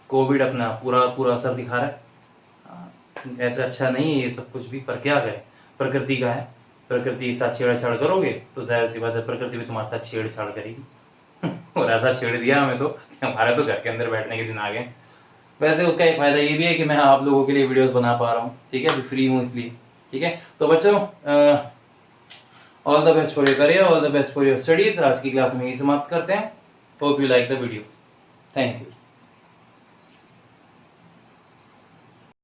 कोविड अपना पूरा असर दिखा रहा है। ऐसा अच्छा नहीं है ये सब कुछ भी, पर क्या करें, प्रकृति का है। प्रकृति के साथ छेड़छाड़ करोगे तो जाहिर सी बात है प्रकृति भी तुम्हारे साथ छेड़छाड़ करेगी। और ऐसा छेड़ दिया हमें तो हमारे तो घर के अंदर बैठने के दिन आ गए। वैसे उसका एक फायदा ये भी है कि मैं आप लोगों के लिए वीडियोस बना पा रहा हूँ। ठीक है, अभी फ्री हूँ इसलिए। ठीक है, तो बच्चों all the best for your career, all the best for your studies. आज की क्लास में ही समाप्त करते हैं। Hope you like the videos. Thank you.